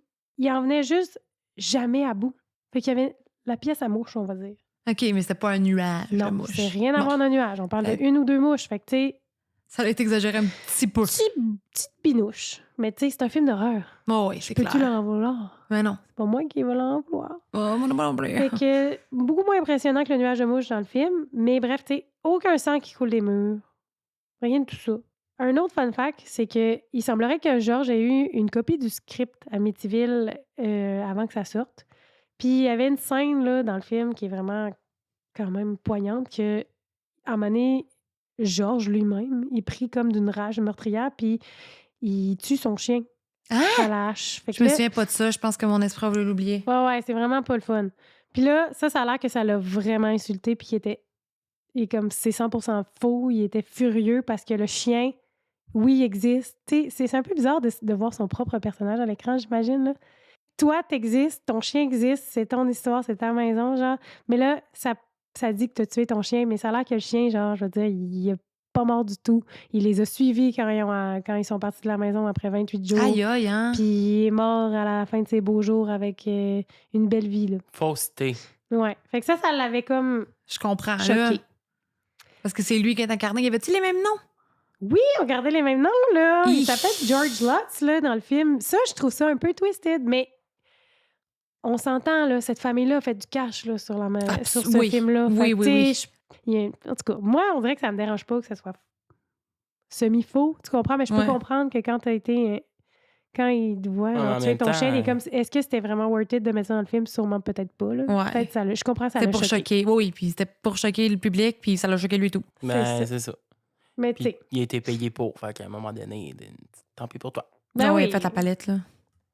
en venait juste jamais à bout. Fait qu'il y avait la pièce à mouche, on va dire. OK, mais c'était pas un nuage de Non, mouches. c'est rien à voir d'un nuage. On parle de Fait- une ou deux mouches. Fait que, tu sais, Ça a été exagéré un petit peu. petite binouche. Mais, tu sais, c'est un film d'horreur. Oh, oui, c'est Peux-tu clair. leur en vouloir? Mais non. C'est pas moi qui vais l'en vouloir. Oh, moi non plus. Fait que, beaucoup moins impressionnant que le nuage de mouches dans le film. Mais bref, tu sais, aucun sang qui coule des murs. Rien de tout ça. Un autre fun fact, c'est que il semblerait que George ait eu une copie du script Amityville avant que ça sorte. Puis il y avait une scène là, dans le film qui est vraiment quand même poignante que, à un moment donné, George lui-même, il prit comme d'une rage meurtrière puis il tue son chien à la hache. Fait que Je me là- souviens pas de ça. Je pense que mon esprit a voulu l'oublier. Ouais, c'est vraiment pas le fun. Puis là, ça a l'air que ça l'a vraiment insulté puis et comme c'est 100% faux, il était furieux parce que le chien, oui, il existe. Tu sais, c'est un peu bizarre de voir son propre personnage à l'écran, j'imagine, là. Toi, t'existes, ton chien existe, c'est ton histoire, c'est ta maison, genre. Mais là, ça dit que t'as tué ton chien, mais ça a l'air que le chien, genre, je veux dire, il est pas mort du tout. Il les a suivis quand ils sont partis de la maison après 28 jours. Aïe, aïe, hein? Puis il est mort à la fin de ses beaux jours avec une belle vie, là. Fausseté. Ouais. Fait que ça l'avait comme Je comprends. choqué. Là, parce que c'est lui qui est incarné. Y avait-tu les mêmes noms? Oui, on gardait les mêmes noms, là. Il Hi. s'appelle George Lutz, là, dans le film. Ça, je trouve ça un peu twisted, mais on s'entend, là, cette famille-là a fait du cash, là, sur ce oui. film-là. Oui, Fait que, oui, tu sais, en tout cas, moi, on dirait que ça me dérange pas que ça soit semi-faux, tu comprends? Mais je peux Ouais. comprendre que quand il te voit en tuer même ton temps, chien, il est comme, est-ce que c'était vraiment worth it de mettre ça dans le film? Sûrement peut-être pas, là. Ouais. Peut-être ça je comprends, ça C'était l'a pour choqué. choquer. Oui, puis c'était pour choquer le public, puis ça l'a choqué lui tout. Ben, c'est ça. Mais tu Puis sais, il a été payé pour. Fait qu'à un moment donné, tant pis pour toi. ben Ah oui. oui, faites la palette, là.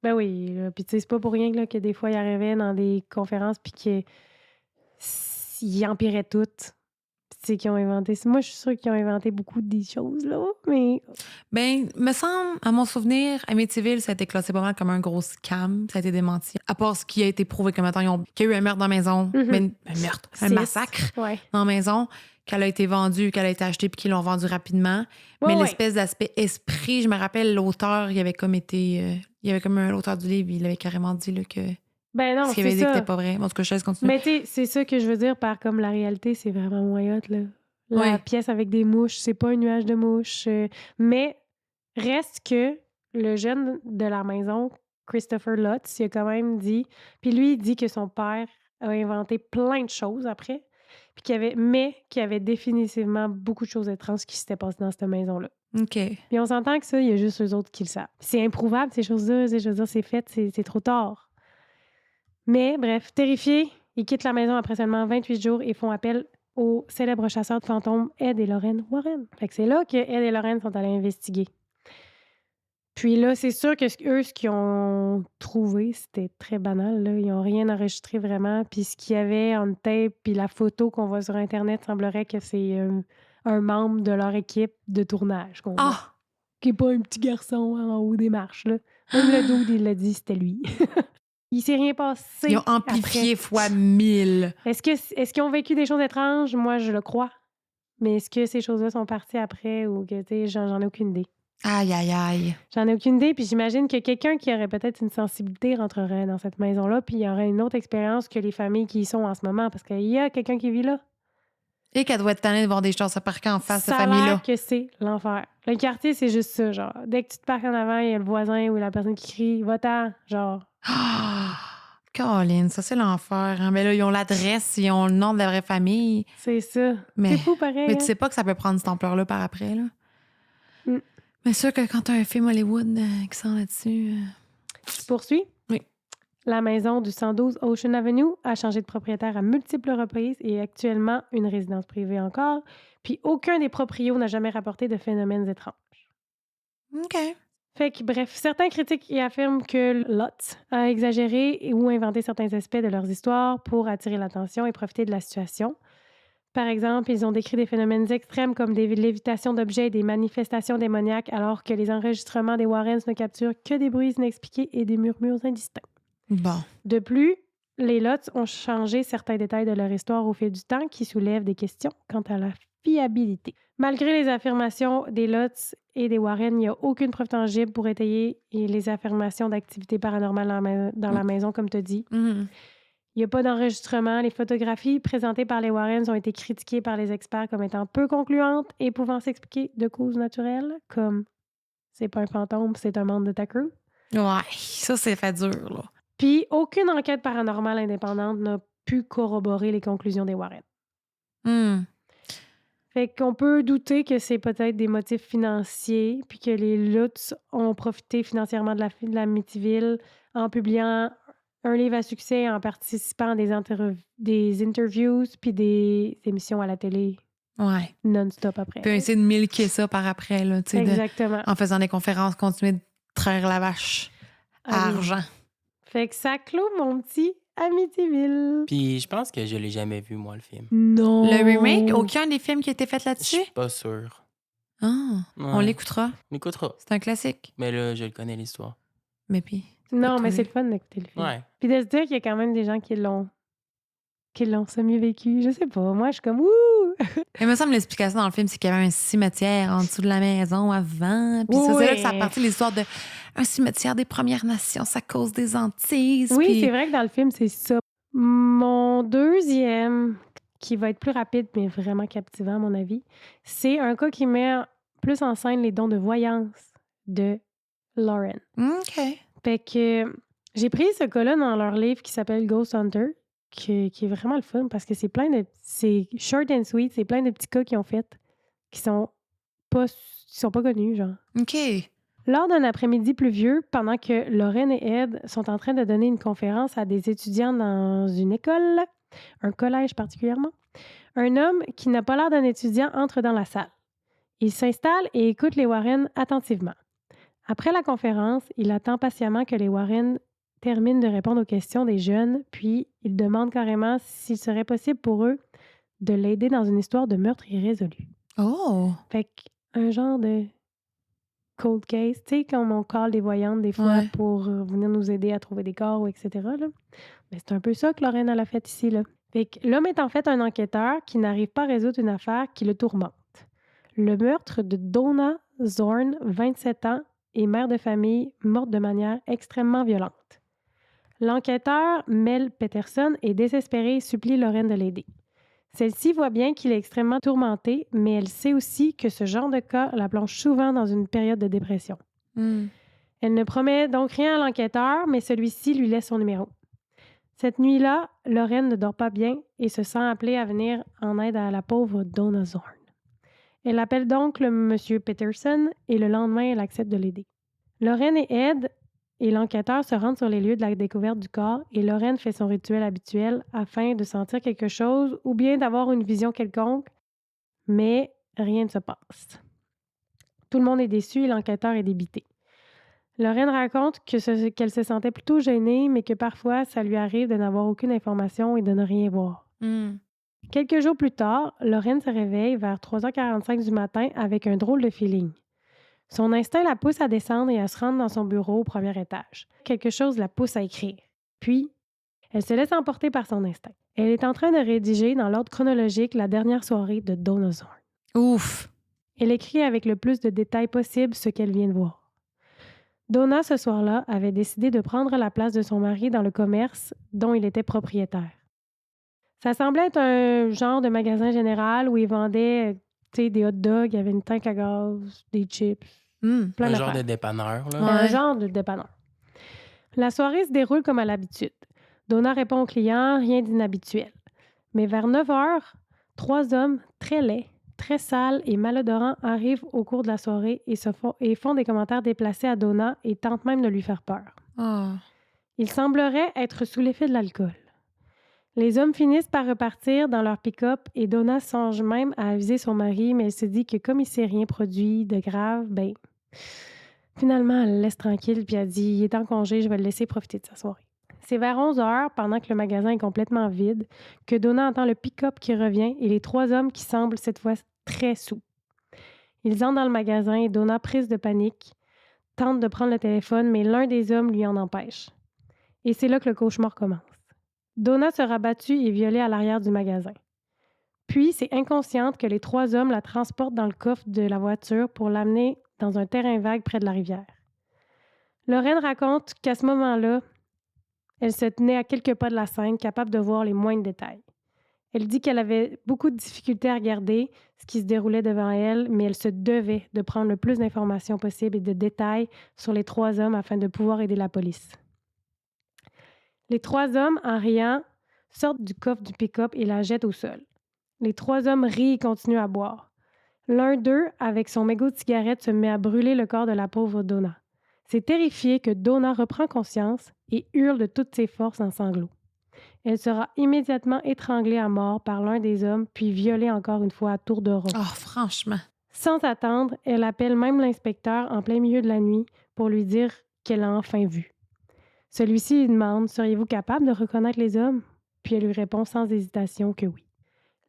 Ben oui, là. Puis tu sais, c'est pas pour rien là, que des fois, ils arrivaient dans des conférences puis qu'ils empiraient tout. Puis tu sais, qu'ils ont inventé... Moi, je suis sûre qu'ils ont inventé beaucoup des choses, là, mais... Ben, me semble, à mon souvenir, Amityville, ça a été classé pas mal comme un gros scam. Ça a été démenti. À part ce qui a été prouvé comme étant qu'il y a eu un meurtre dans la maison. Ben, un meurtre, un massacre Ouais. dans la maison, qu'elle a été vendue, qu'elle a été achetée puis qu'ils l'ont vendue rapidement. Mais l'espèce d'aspect esprit, je me rappelle, l'auteur, il avait comme été... il y avait comme l'auteur du livre, il avait carrément dit là, que Ben non, ce qu'il avait dit que c'était pas vrai. En tout cas, je laisse continuer. Mais tu sais, c'est ça que je veux dire par comme la réalité, c'est vraiment moins hot, là. La pièce avec des mouches, c'est pas un nuage de mouches. Mais reste que le jeune de la maison, Christopher Lutz, il a quand même dit... Puis lui, il dit que son père a inventé plein de choses après, puis qu'il y avait définitivement beaucoup de choses étranges qui s'étaient passées dans cette maison-là. OK. Puis on s'entend que ça, il y a juste eux autres qui le savent. C'est improuvable, ces choses-là. Je veux dire, c'est fait, c'est trop tard. Mais bref, terrifiés, ils quittent la maison après seulement 28 jours et font appel aux célèbres chasseurs de fantômes Ed et Lorraine Warren. Fait que c'est là que Ed et Lorraine sont allés investiguer. Puis là, c'est sûr que ce qu'ils ont trouvé, c'était très banal, là. Ils n'ont rien enregistré vraiment. Puis ce qu'il y avait en tape, puis la photo qu'on voit sur Internet, semblerait que c'est un membre de leur équipe de tournage qu'on voit. Qui n'est pas un petit garçon en haut des marches, là. Même le dude, il l'a dit, c'était lui. Il s'est rien passé. Ils ont amplifié fois 1000. Est-ce qu'ils ont vécu des choses étranges? Moi, je le crois. Mais est-ce que ces choses-là sont parties après ou que, tu sais, j'en ai aucune idée. Aïe, aïe, aïe. J'en ai aucune idée, puis j'imagine que quelqu'un qui aurait peut-être une sensibilité rentrerait dans cette maison-là, puis il y aurait une autre expérience que les familles qui y sont en ce moment, parce qu'il y a quelqu'un qui vit là. Et qu'elle doit être tannée de voir des choses se parquer en face de Ça a famille-là. l'air que c'est l'enfer. Le quartier, c'est juste ça, genre. Dès que tu te parques en avant, il y a le voisin ou la personne qui crie « Va-t'en », genre. Colin, ça, c'est l'enfer. Hein? Mais là, ils ont l'adresse, ils ont le nom de la vraie famille. C'est ça. C'est fou, pareil. Mais tu sais pas que ça peut prendre cette ampleur-là par après, là. Mais sûr que quand t'as un film Hollywood qui sort là-dessus... Tu poursuis? Oui. La maison du 112 Ocean Avenue a changé de propriétaire à multiples reprises et est actuellement une résidence privée encore. Puis aucun des proprios n'a jamais rapporté de phénomènes étranges. OK. Fait que, bref, certains critiques y affirment que Lutz a exagéré ou inventé certains aspects de leurs histoires pour attirer l'attention et profiter de la situation. Par exemple, ils ont décrit des phénomènes extrêmes comme des lévitations d'objets et des manifestations démoniaques, alors que les enregistrements des Warrens ne capturent que des bruits inexpliqués et des murmures indistincts. Bon. De plus, les Lutz ont changé certains détails de leur histoire au fil du temps qui soulèvent des questions quant à la fiabilité. Malgré les affirmations des Lutz et des Warren, il n'y a aucune preuve tangible pour étayer les affirmations d'activité paranormale dans la maison, comme tu as dit. Mm-hmm. Il n'y a pas d'enregistrement. Les photographies présentées par les Warrens ont été critiquées par les experts comme étant peu concluantes et pouvant s'expliquer de causes naturelles, comme c'est pas un fantôme, c'est un membre de ta crew. Ouais, ça, c'est fait dur, là. Puis, aucune enquête paranormale indépendante n'a pu corroborer les conclusions des Warren. Fait qu'on peut douter que c'est peut-être des motifs financiers, puis que les Lutz ont profité financièrement de la Amityville en publiant un livre à succès, en participant à des interviews, puis des émissions à la télé. Ouais. Non-stop après. Puis essayer de milquer ça par après, là, tu sais. Exactement. En faisant des conférences, continuer de traire la vache à argent. Fait que ça clôt mon petit Amityville. Puis je pense que je l'ai jamais vu, moi, le film. Non. Le remake, aucun des films qui a été fait Je là-dessus? suis pas sûr. Ah, Ouais. on l'écoutera. On écoutera. C'est un classique. Mais là, je le connais, l'histoire. Mais puis... Non, mais c'est le fun d'écouter le film. Ouais. Puis de se dire qu'il y a quand même des gens qui l'ont semi-vécu. Je sais pas. Moi, je suis comme ouh! Il me semble l'explication dans le film, c'est qu'il y avait un cimetière en dessous de la maison avant. Puis ça, c'est là que ça a parti l'histoire de un cimetière des Premières Nations, ça cause des hantises. Oui, puis... c'est vrai que dans le film, c'est ça. Mon deuxième, qui va être plus rapide, mais vraiment captivant, à mon avis, c'est un cas qui met plus en scène les dons de voyance de Lauren. OK. Fait que j'ai pris ce cas-là dans leur livre qui s'appelle Ghost Hunter, qui est vraiment le fun parce que c'est short and sweet, c'est plein de petits cas qu'ils ont fait qui sont pas connus, genre. OK. Lors d'un après-midi pluvieux, pendant que Lorraine et Ed sont en train de donner une conférence à des étudiants dans une école, un collège particulièrement, un homme qui n'a pas l'air d'un étudiant entre dans la salle. Il s'installe et écoute les Warren attentivement. Après la conférence, il attend patiemment que les Warren terminent de répondre aux questions des jeunes, puis il demande carrément s'il serait possible pour eux de l'aider dans une histoire de meurtre irrésolu. Oh! Fait qu'un genre de cold case, tu sais, comme on call des voyantes des fois Ouais. pour venir nous aider à trouver des corps, etc. Là. Mais c'est un peu ça que Lorraine elle a fait ici. Là. Fait que l'homme est en fait un enquêteur qui n'arrive pas à résoudre une affaire qui le tourmente. Le meurtre de Donna Zorn, 27 ans, et mère de famille, morte de manière extrêmement violente. L'enquêteur, Mel Peterson, est désespéré et supplie Lorraine de l'aider. Celle-ci voit bien qu'il est extrêmement tourmenté, mais elle sait aussi que ce genre de cas la plonge souvent dans une période de dépression. Hmm. Elle ne promet donc rien à l'enquêteur, mais celui-ci lui laisse son numéro. Cette nuit-là, Lorraine ne dort pas bien et se sent appelée à venir en aide à la pauvre Donna Zorn. Elle appelle donc le monsieur Peterson et le lendemain, elle accepte de l'aider. Lorraine et Ed et l'enquêteur se rendent sur les lieux de la découverte du corps et Lorraine fait son rituel habituel afin de sentir quelque chose ou bien d'avoir une vision quelconque, mais rien ne se passe. Tout le monde est déçu et l'enquêteur est débité. Lorraine raconte qu'elle se sentait plutôt gênée, mais que parfois, ça lui arrive de n'avoir aucune information et de ne rien voir. Hmm. Quelques jours plus tard, Lorraine se réveille vers 3h45 du matin avec un drôle de feeling. Son instinct la pousse à descendre et à se rendre dans son bureau au premier étage. Quelque chose la pousse à écrire. Puis, elle se laisse emporter par son instinct. Elle est en train de rédiger dans l'ordre chronologique la dernière soirée de Donna Zorn. Ouf! Elle écrit avec le plus de détails possible ce qu'elle vient de voir. Donna, ce soir-là, avait décidé de prendre la place de son mari dans le commerce dont il était propriétaire. Ça semblait être un genre de magasin général où ils vendaient des hot dogs, il y avait une tank à gaz, des chips, Hmm. plein Un genre d'affaires. de dépanneur, là. Ouais. Un genre de dépanneur. La soirée se déroule comme à l'habitude. Donna répond aux clients, rien d'inhabituel. Mais vers 9h, 3 hommes très laids, très sales et malodorants arrivent au cours de la soirée et font des commentaires déplacés à Donna et tentent même de lui faire peur. Oh. Ils sembleraient être sous l'effet de l'alcool. Les hommes finissent par repartir dans leur pick-up et Donna songe même à aviser son mari, mais elle se dit que comme il ne s'est rien produit de grave, finalement, elle le laisse tranquille puis elle dit « Il est en congé, je vais le laisser profiter de sa soirée ». C'est vers 11h, pendant que le magasin est complètement vide, que Donna entend le pick-up qui revient et les 3 hommes qui semblent cette fois très saoul. Ils entrent dans le magasin et Donna, prise de panique, tente de prendre le téléphone, mais l'un des hommes lui en empêche. Et c'est là que le cauchemar commence. Donna sera battue et violée à l'arrière du magasin. Puis, c'est inconsciente que les 3 hommes la transportent dans le coffre de la voiture pour l'amener dans un terrain vague près de la rivière. Lorraine raconte qu'à ce moment-là, elle se tenait à quelques pas de la scène, capable de voir les moindres détails. Elle dit qu'elle avait beaucoup de difficultés à regarder ce qui se déroulait devant elle, mais elle se devait de prendre le plus d'informations possibles et de détails sur les 3 hommes afin de pouvoir aider la police. Les 3 hommes, en riant, sortent du coffre du pick-up et la jettent au sol. Les 3 hommes rient et continuent à boire. L'un d'eux, avec son mégot de cigarette, se met à brûler le corps de la pauvre Donna. C'est terrifié que Donna reprend conscience et hurle de toutes ses forces en sanglots. Elle sera immédiatement étranglée à mort par l'un des hommes, puis violée encore une fois à tour de rôle. Oh, franchement. Sans attendre, elle appelle même l'inspecteur en plein milieu de la nuit pour lui dire qu'elle l'a enfin vu. Celui-ci lui demande « Seriez-vous capable de reconnaître les hommes? » Puis elle lui répond sans hésitation que oui.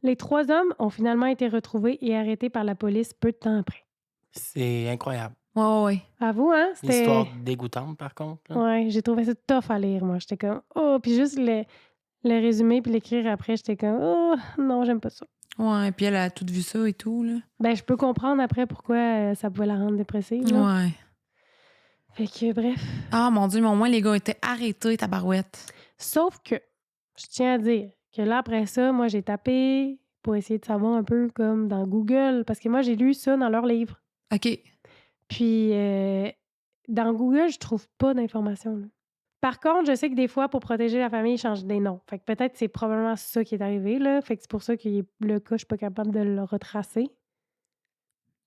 Les 3 hommes ont finalement été retrouvés et arrêtés par la police peu de temps après. C'est incroyable. Ouais. À vous, hein? Une histoire dégoûtante, par contre. Là. Ouais, j'ai trouvé ça tough à lire, moi. J'étais comme « Oh! » Puis juste le résumer puis l'écrire après, j'étais comme « Oh! Non, j'aime pas ça. » Ouais, puis elle a tout vu ça et tout, là. Je peux comprendre après pourquoi ça pouvait la rendre dépressive. Là. Ouais. Fait que, bref. Ah, mon Dieu, mais au moins, les gars étaient arrêtés, tabarouette. Sauf que, je tiens à dire que là, après ça, moi, j'ai tapé pour essayer de savoir un peu comme dans Google, parce que moi, j'ai lu ça dans leur livre. OK. Puis, dans Google, je trouve pas d'informations. Là. Par contre, je sais que des fois, pour protéger la famille, ils changent des noms. Fait que peut-être c'est probablement ça qui est arrivé, là. Fait que c'est pour ça que le cas, je suis pas capable de le retracer.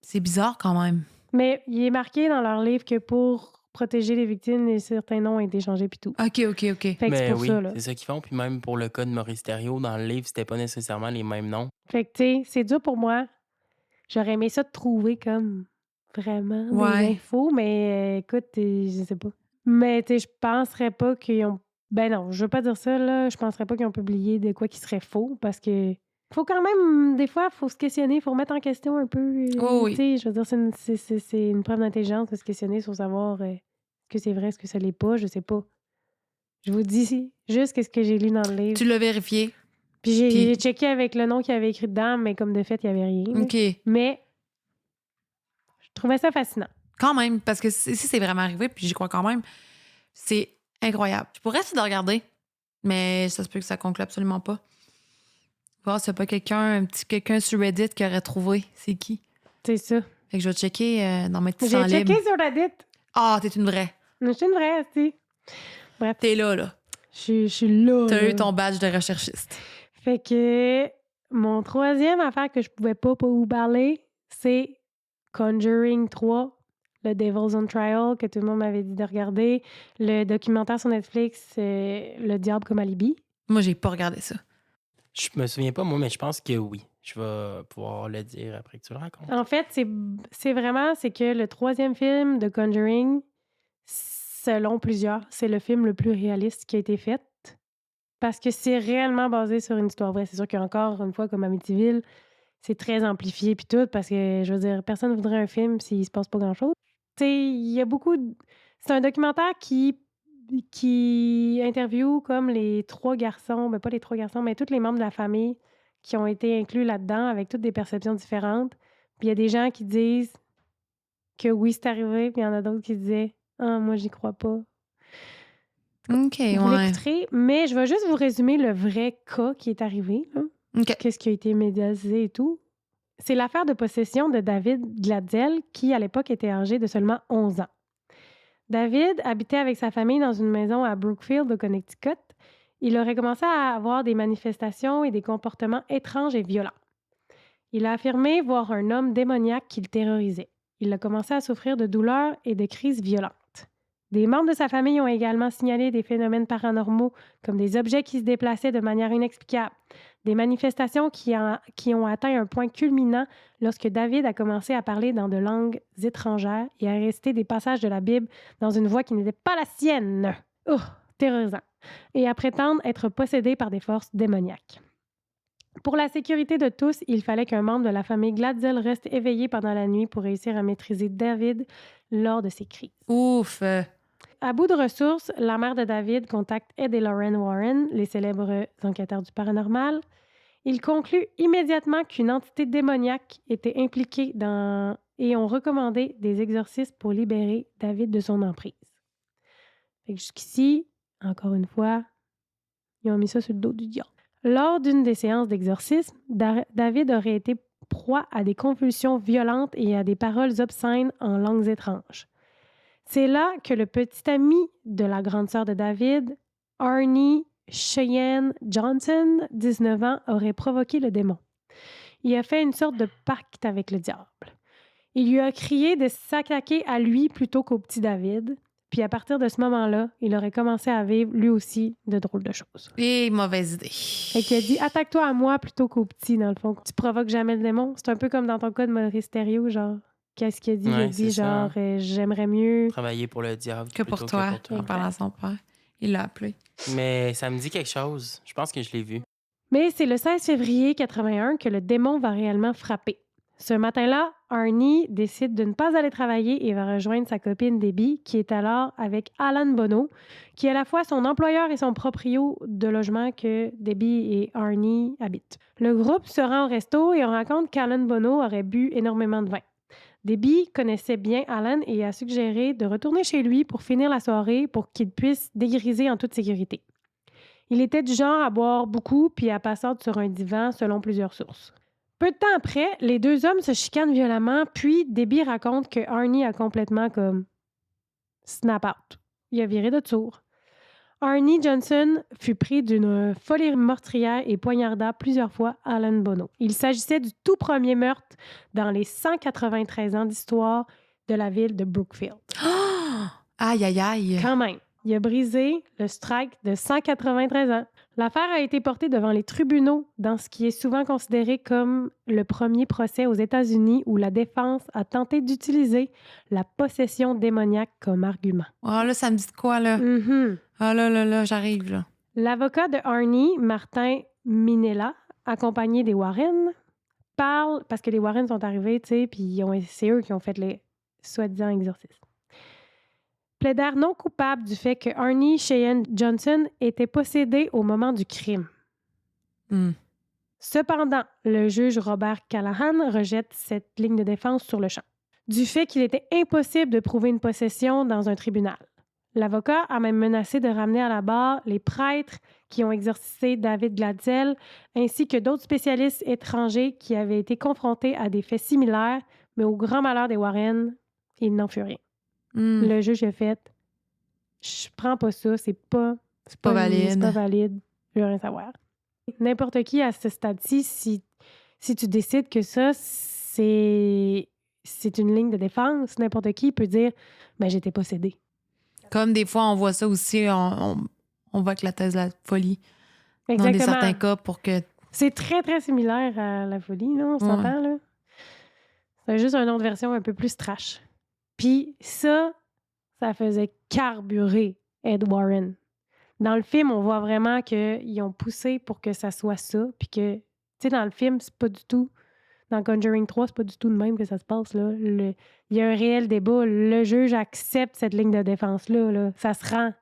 C'est bizarre quand même. Mais il est marqué dans leur livre que pour protéger les victimes, certains noms ont été changés puis tout. OK. Fait que c'est Mais pour oui, ça, là. c'est ça qu'ils font. Puis même pour le cas de Maurice Thériault, dans le livre, c'était pas nécessairement les mêmes noms. Fait que, tu sais, c'est dur pour moi. J'aurais aimé ça de trouver comme vraiment des Ouais. infos, mais écoute, je sais pas. Mais tu sais, je penserais pas qu'ils ont ben non, je veux pas dire ça, là, je penserais pas qu'ils ont publié de quoi qui serait faux parce que faut quand même, des fois, faut se questionner, faut remettre en question un peu, Oh tu oui. sais, je veux dire, c'est une preuve d'intelligence de se questionner sur savoir, est-ce que c'est vrai, est-ce que ça l'est pas, je sais pas. Je vous dis juste qu'est-ce que j'ai lu dans le livre. Tu l'as vérifié. Puis j'ai Puis, checké avec le nom qu'il y avait écrit dedans, mais comme de fait, il y avait rien, là. OK. Mais je trouvais ça fascinant. Quand même, parce que si c'est vraiment arrivé, puis j'y crois quand même, c'est incroyable. Je pourrais essayer de regarder, mais ça se peut que ça conclue absolument pas. Voir s'il n'y a pas quelqu'un sur Reddit qui aurait trouvé c'est qui. C'est ça. Fait que je vais checker dans mes petits J'ai temps checké libres. sur Reddit. Ah, t'es une vraie. Je suis une vraie, tu sais. Bref, T'es là. je suis là. T'as là. eu ton badge de recherchiste. Fait que mon troisième affaire que je pouvais pas vous parler, c'est Conjuring 3, le Devil's on Trial, que tout le monde m'avait dit de regarder. Le documentaire sur Netflix, Le Diable comme alibi. Moi, j'ai pas regardé ça. Je me souviens pas, moi, mais je pense que oui. Je vais pouvoir le dire après que tu le racontes. En fait, c'est vraiment, c'est que le troisième film de Conjuring, selon plusieurs, c'est le film le plus réaliste qui a été fait. Parce que c'est réellement basé sur une histoire vraie. C'est sûr qu'encore une fois, comme Amityville, c'est très amplifié puis tout, parce que, je veux dire, personne ne voudrait un film s'il se passe pas grand-chose. Tu sais, il y a beaucoup c'est un documentaire qui interviewe comme les 3 garçons, ben pas les 3 garçons, mais tous les membres de la famille qui ont été inclus là-dedans avec toutes des perceptions différentes. Puis il y a des gens qui disent que oui, c'est arrivé, puis il y en a d'autres qui disaient « Ah, moi, j'y crois pas. » OK, Vous ouais. l'écouterez, mais je vais juste vous résumer le vrai cas qui est arrivé, là. OK. Qu'est-ce qui a été médiatisé et tout. C'est l'affaire de possession de David Glatzel, qui, à l'époque, était âgé de seulement 11 ans. David habitait avec sa famille dans une maison à Brookfield, au Connecticut. Il aurait commencé à avoir des manifestations et des comportements étranges et violents. Il a affirmé voir un homme démoniaque qui le terrorisait. Il a commencé à souffrir de douleurs et de crises violentes. Des membres de sa famille ont également signalé des phénomènes paranormaux, comme des objets qui se déplaçaient de manière inexplicable, des manifestations qui ont atteint un point culminant lorsque David a commencé à parler dans de langues étrangères et à réciter des passages de la Bible dans une voix qui n'était pas la sienne. Oh, terrorisant. Et à prétendre être possédé par des forces démoniaques. Pour la sécurité de tous, il fallait qu'un membre de la famille Glatzel reste éveillé pendant la nuit pour réussir à maîtriser David lors de ses crises. Ouf. À bout de ressources, la mère de David contacte Ed et Lauren Warren, les célèbres enquêteurs du paranormal. Il conclut immédiatement qu'une entité démoniaque était impliquée et ont recommandé des exorcismes pour libérer David de son emprise. Fait que jusqu'ici, encore une fois, ils ont mis ça sur le dos du diable. Lors d'une des séances d'exorcisme, David aurait été proie à des convulsions violentes et à des paroles obscènes en langues étranges. C'est là que le petit ami de la grande sœur de David, Arnie Cheyenne Johnson, 19 ans, aurait provoqué le démon. Il a fait une sorte de pacte avec le diable. Il lui a crié de s'attaquer à lui plutôt qu'au petit David. Puis à partir de ce moment-là, il aurait commencé à vivre lui aussi de drôles de choses. Et mauvaise idée. Fait qu'il a dit « Attaque-toi à moi plutôt qu'au petit, dans le fond. Tu provoques jamais le démon. » C'est un peu comme dans ton cas de Maurice Thériault, genre... Qu'est-ce qu'il a dit? Il a Ouais, dit c'est genre, j'aimerais mieux... Travailler pour le diable Que pour toi, en parlant à son père. Il l'a appelé. Mais ça me dit quelque chose. Je pense que je l'ai vu. Mais c'est le 16 février 81 que le démon va réellement frapper. Ce matin-là, Arnie décide de ne pas aller travailler et va rejoindre sa copine Debbie, qui est alors avec Alan Bono, qui est à la fois son employeur et son proprio de logement que Debbie et Arnie habitent. Le groupe se rend au resto et on raconte qu'Alan Bono aurait bu énormément de vin. Debbie connaissait bien Alan et a suggéré de retourner chez lui pour finir la soirée pour qu'il puisse dégriser en toute sécurité. Il était du genre à boire beaucoup puis à passer sur un divan selon plusieurs sources. Peu de temps après, les deux hommes se chicanent violemment, puis Debbie raconte que Arnie a complètement comme snap out. Il a viré de tour. Arnie Johnson fut pris d'une folie meurtrière et poignarda plusieurs fois Alan Bono. Il s'agissait du tout premier meurtre dans les 193 ans d'histoire de la ville de Brookfield. Aïe, aïe, aïe. Quand même, il a brisé le strike de 193 ans. L'affaire a été portée devant les tribunaux dans ce qui est souvent considéré comme le premier procès aux États-Unis où la défense a tenté d'utiliser la possession démoniaque comme argument. Ah, là, ça me dit de quoi, là? Mhm. Ah, là, j'arrive, là. L'avocat de Arnie, Martin Minella, accompagné des Warren, parle, parce que les Warren sont arrivés, tu sais, puis c'est eux qui ont fait les soi-disant exorcismes. Plaidèrent non coupable du fait que Arnie Cheyenne Johnson était possédé au moment du crime. Hmm. Cependant, le juge Robert Callahan rejette cette ligne de défense sur le champ, du fait qu'il était impossible de prouver une possession dans un tribunal. L'avocat a même menacé de ramener à la barre les prêtres qui ont exorcisé David Glatzel, ainsi que d'autres spécialistes étrangers qui avaient été confrontés à des faits similaires, mais au grand malheur des Warren, il n'en fut rien. Le juge a fait « Je prends pas ça, c'est pas valide. C'est pas valide, je veux rien savoir. » N'importe qui à ce stade-ci, si tu décides que ça, c'est une ligne de défense, n'importe qui peut dire « Ben, j'étais possédé. » Comme des fois, on voit ça aussi, on voit que la thèse de la folie. Exactement. Dans certains cas, pour que... C'est très, très similaire à la folie, là, on s'entend, là. C'est juste une autre version un peu plus trash. Puis ça faisait carburer Ed Warren. Dans le film, on voit vraiment qu'ils ont poussé pour que ça soit ça. Puis que, tu sais, dans le film, c'est pas du tout... Dans Conjuring 3, c'est pas du tout de même que ça se passe, là. Il y a un réel débat. Le juge accepte cette ligne de défense-là, là. Ça se rend.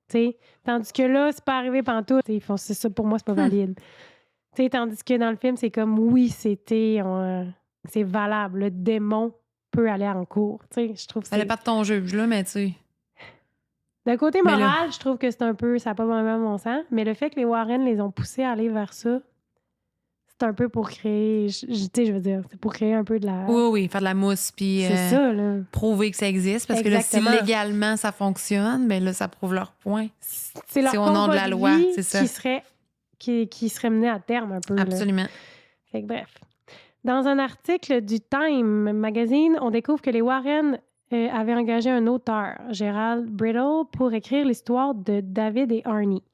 T'sais. Tandis que là, c'est pas arrivé pantoute. Ils font, c'est ça, pour moi, c'est pas valide. T'sais, tandis que dans le film, c'est comme, oui, c'est valable. Le démon peut aller en cours. Je trouve que Ça n'est pas de ton juge, là, mais tu sais... D'un côté moral, je trouve que c'est un peu... Ça n'a pas vraiment bon sens. Mais le fait que les Warren les ont poussés à aller vers ça, c'est un peu pour créer... Tu sais, je veux dire, c'est pour créer un peu de la... Oui, faire de la mousse, puis c'est ça, là. prouver que ça existe. Parce Exactement. que là, si légalement ça fonctionne, bien là, ça prouve leur point. C'est leur au nom de la loi, c'est ça. Qui serait mené à terme un peu. Absolument. Là. Fait que bref. Dans un article du Time Magazine, on découvre que les Warren avaient engagé un auteur, Gerald Brittle, pour écrire l'histoire de David et Arnie.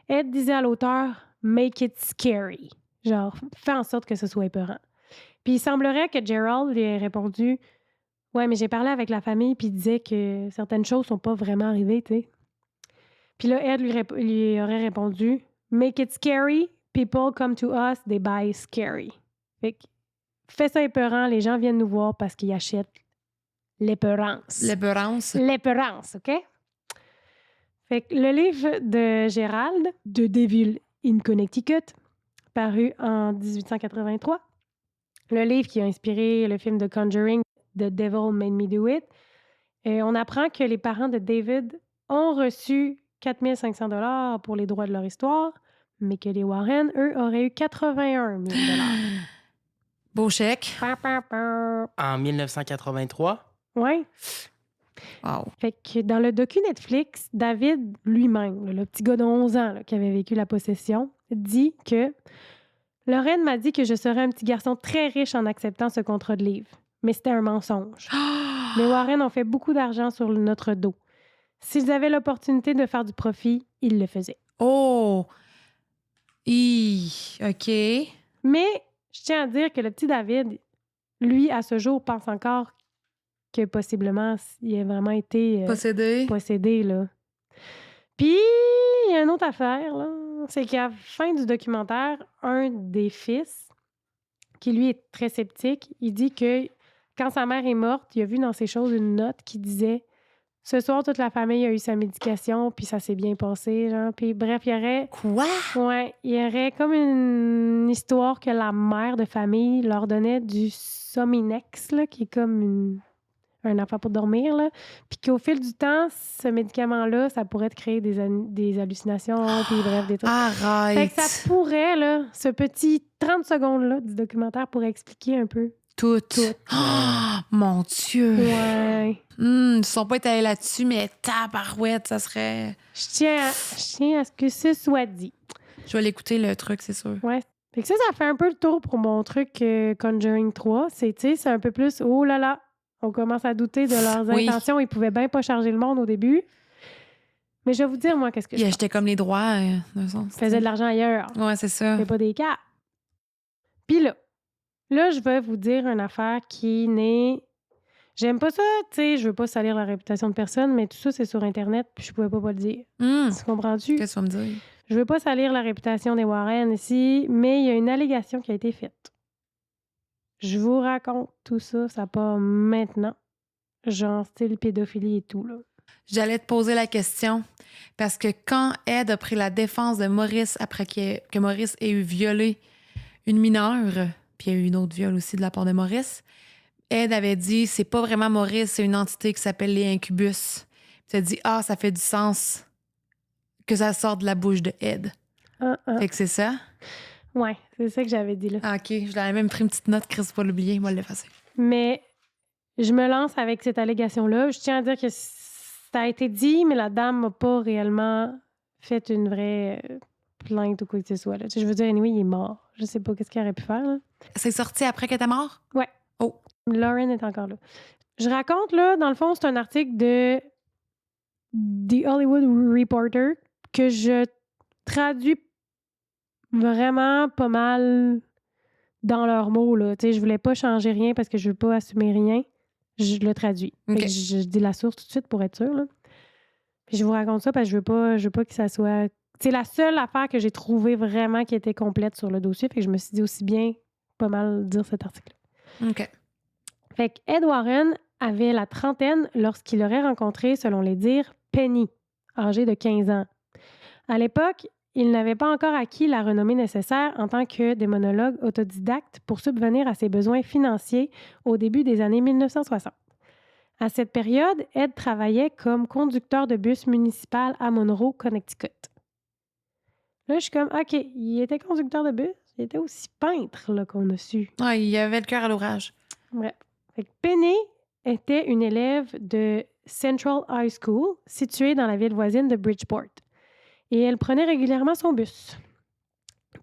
Ed disait à l'auteur « Make it scary ». Genre, fais en sorte que ce soit épeurant. Puis il semblerait que Gerald lui ait répondu « Ouais, mais j'ai parlé avec la famille puis il disait que certaines choses sont pas vraiment arrivées, tu sais. » Puis là, Ed lui aurait répondu « Make it scary, people come to us, they buy scary. » Fait que, fais ça épeurant, les gens viennent nous voir parce qu'ils achètent l'épeurance. L'épeurance, OK? Fait que le livre de Gerald, de Devil in Connecticut, paru en 1883, le livre qui a inspiré le film de Conjuring, The Devil Made Me Do It, on apprend que les parents de David ont reçu 4 500 $ pour les droits de leur histoire, mais que les Warren, eux, auraient eu 81 000 $. Beau chèque. En 1983? Oui. Wow. Fait que dans le docu Netflix, David lui-même, le petit gars de 11 ans là, qui avait vécu la possession, dit que « Lorraine m'a dit que je serais un petit garçon très riche en acceptant ce contrat de livre. Mais c'était un mensonge. Les Warren ont fait beaucoup d'argent sur notre dos. S'ils avaient l'opportunité de faire du profit, ils le faisaient. » Oh! OK. Mais je tiens à dire que le petit David, lui, à ce jour, pense encore que possiblement, il a vraiment été possédé, là. Puis, il y a une autre affaire, là. C'est qu'à la fin du documentaire, un des fils, qui lui est très sceptique, il dit que quand sa mère est morte, il a vu dans ses choses une note qui disait « Ce soir, toute la famille a eu sa médication, puis ça s'est bien passé, genre. » Puis bref, il y aurait... Quoi? Ouais, il y aurait comme une histoire que la mère de famille leur donnait du Sominex, là, qui est comme un affaire pour dormir, là. Puis qu'au fil du temps, ce médicament-là, ça pourrait te créer des hallucinations, puis bref, des trucs. Arrête! Fait que ça pourrait, là, ce petit 30 secondes-là du documentaire pourrait expliquer un peu. Tout. Oh, mon Dieu! Ouais. Ils sont pas étalés là-dessus, mais tabarouette, ça serait... Je tiens à ce que ce soit dit. Je vais l'écouter, le truc, c'est sûr. Ouais. Fait que ça fait un peu le tour pour mon truc Conjuring 3. C'est un peu plus, oh là là, on commence à douter de leurs intentions. Ils pouvaient bien pas charger le monde au début. Mais je vais vous dire, moi, qu'est-ce que Il je achetait comme les droits, dans le sens. faisais de l'argent ailleurs. Ouais, c'est ça. C'est pas des cas. Puis là, je vais vous dire une affaire qui n'est... J'aime pas ça, tu sais, je veux pas salir la réputation de personne, mais tout ça, c'est sur Internet, puis je pouvais pas le dire. Tu comprends-tu? Qu'est-ce que tu vas me dire? Je veux pas salir la réputation des Warren ici, mais il y a une allégation qui a été faite. Je vous raconte tout ça, ça part maintenant. Genre style pédophilie et tout, là. J'allais te poser la question parce que quand Ed a pris la défense de Maurice après que Maurice ait eu violé une mineure, puis il y a eu une autre viol aussi de la part de Maurice, Ed avait dit c'est pas vraiment Maurice, c'est une entité qui s'appelle les incubus. Puis tu as dit ça fait du sens que ça sorte de la bouche de Ed. Fait que c'est ça? Ouais, c'est ça que j'avais dit là. Ah, OK, je l'avais même pris une petite note, Chris, pas l'oublier, moi l'effacer. Mais je me lance avec cette allégation-là. Je tiens à dire que ça a été dit, mais la dame n'a pas réellement fait une vraie plainte ou quoi que ce soit. Là. Tu sais, je veux dire, anyway, il est mort. Je sais pas qu'est-ce qu'il aurait pu faire. Là. C'est sorti après que t'es mort? Ouais. Oh. Lauren est encore là. Je raconte, là, dans le fond, c'est un article de The Hollywood Reporter que je traduis vraiment pas mal dans leurs mots. Là. Tu sais, je voulais pas changer rien parce que je veux pas assumer rien. Je le traduis. Fait que je dis la source tout de suite pour être sûre. Là. Puis je vous raconte ça parce que je veux pas que ça soit... C'est la seule affaire que j'ai trouvée vraiment qui était complète sur le dossier. Fait que je me suis dit aussi bien pas mal dire cet article-là. OK. Fait que Ed Warren avait la trentaine lorsqu'il aurait rencontré, selon les dires, Penny, âgée de 15 ans. À l'époque, il n'avait pas encore acquis la renommée nécessaire en tant que démonologue autodidacte pour subvenir à ses besoins financiers au début des années 1960. À cette période, Ed travaillait comme conducteur de bus municipal à Monroe, Connecticut. Là, je suis comme, OK, il était conducteur de bus, il était aussi peintre là, qu'on a su. Ouais, il avait le cœur à l'ouvrage. Ouais. Fait que Penny était une élève de Central High School, située dans la ville voisine de Bridgeport. Et elle prenait régulièrement son bus.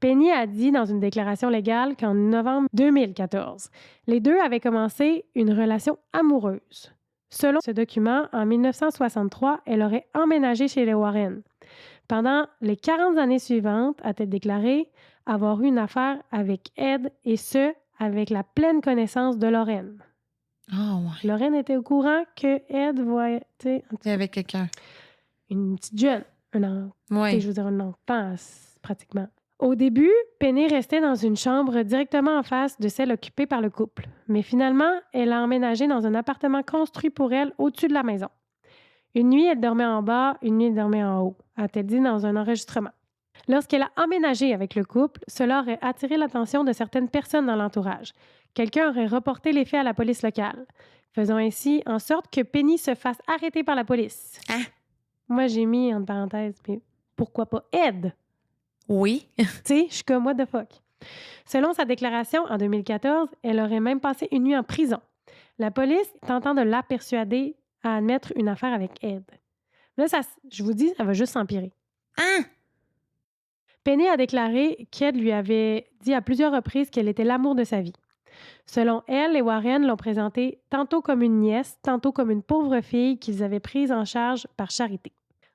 Penny a dit dans une déclaration légale qu'en novembre 2014, les deux avaient commencé une relation amoureuse. Selon ce document, en 1963, elle aurait emménagé chez les Warren. Pendant les 40 années suivantes, a-t-elle déclaré avoir eu une affaire avec Ed, et ce, avec la pleine connaissance de Lorraine. Ouais. Lorraine était au courant que Ed voyait, Avec quelqu'un. Une petite jeune, Ouais. je veux dire un enfant, pratiquement. Au début, Penny restait dans une chambre directement en face de celle occupée par le couple. Mais finalement, elle a emménagé dans un appartement construit pour elle au-dessus de la maison. Une nuit, elle dormait en bas, une nuit, elle dormait en haut, a-t-elle dit dans un enregistrement. Lorsqu'elle a emménagé avec le couple, cela aurait attiré l'attention de certaines personnes dans l'entourage. Quelqu'un aurait reporté les faits à la police locale, faisant ainsi en sorte que Penny se fasse arrêter par la police. Hein? Moi, j'ai mis entre parenthèses, mais pourquoi pas Ed? Oui. Tu sais, je suis comme what the fuck. Selon sa déclaration, en 2014, elle aurait même passé une nuit en prison. La police tentant de la persuader à admettre une affaire avec Ed. Là, je vous dis, ça va juste s'empirer. Hein? Penny a déclaré qu'Ed lui avait dit à plusieurs reprises qu'elle était l'amour de sa vie. Selon elle, les Warren l'ont présentée tantôt comme une nièce, tantôt comme une pauvre fille qu'ils avaient prise en charge par charité.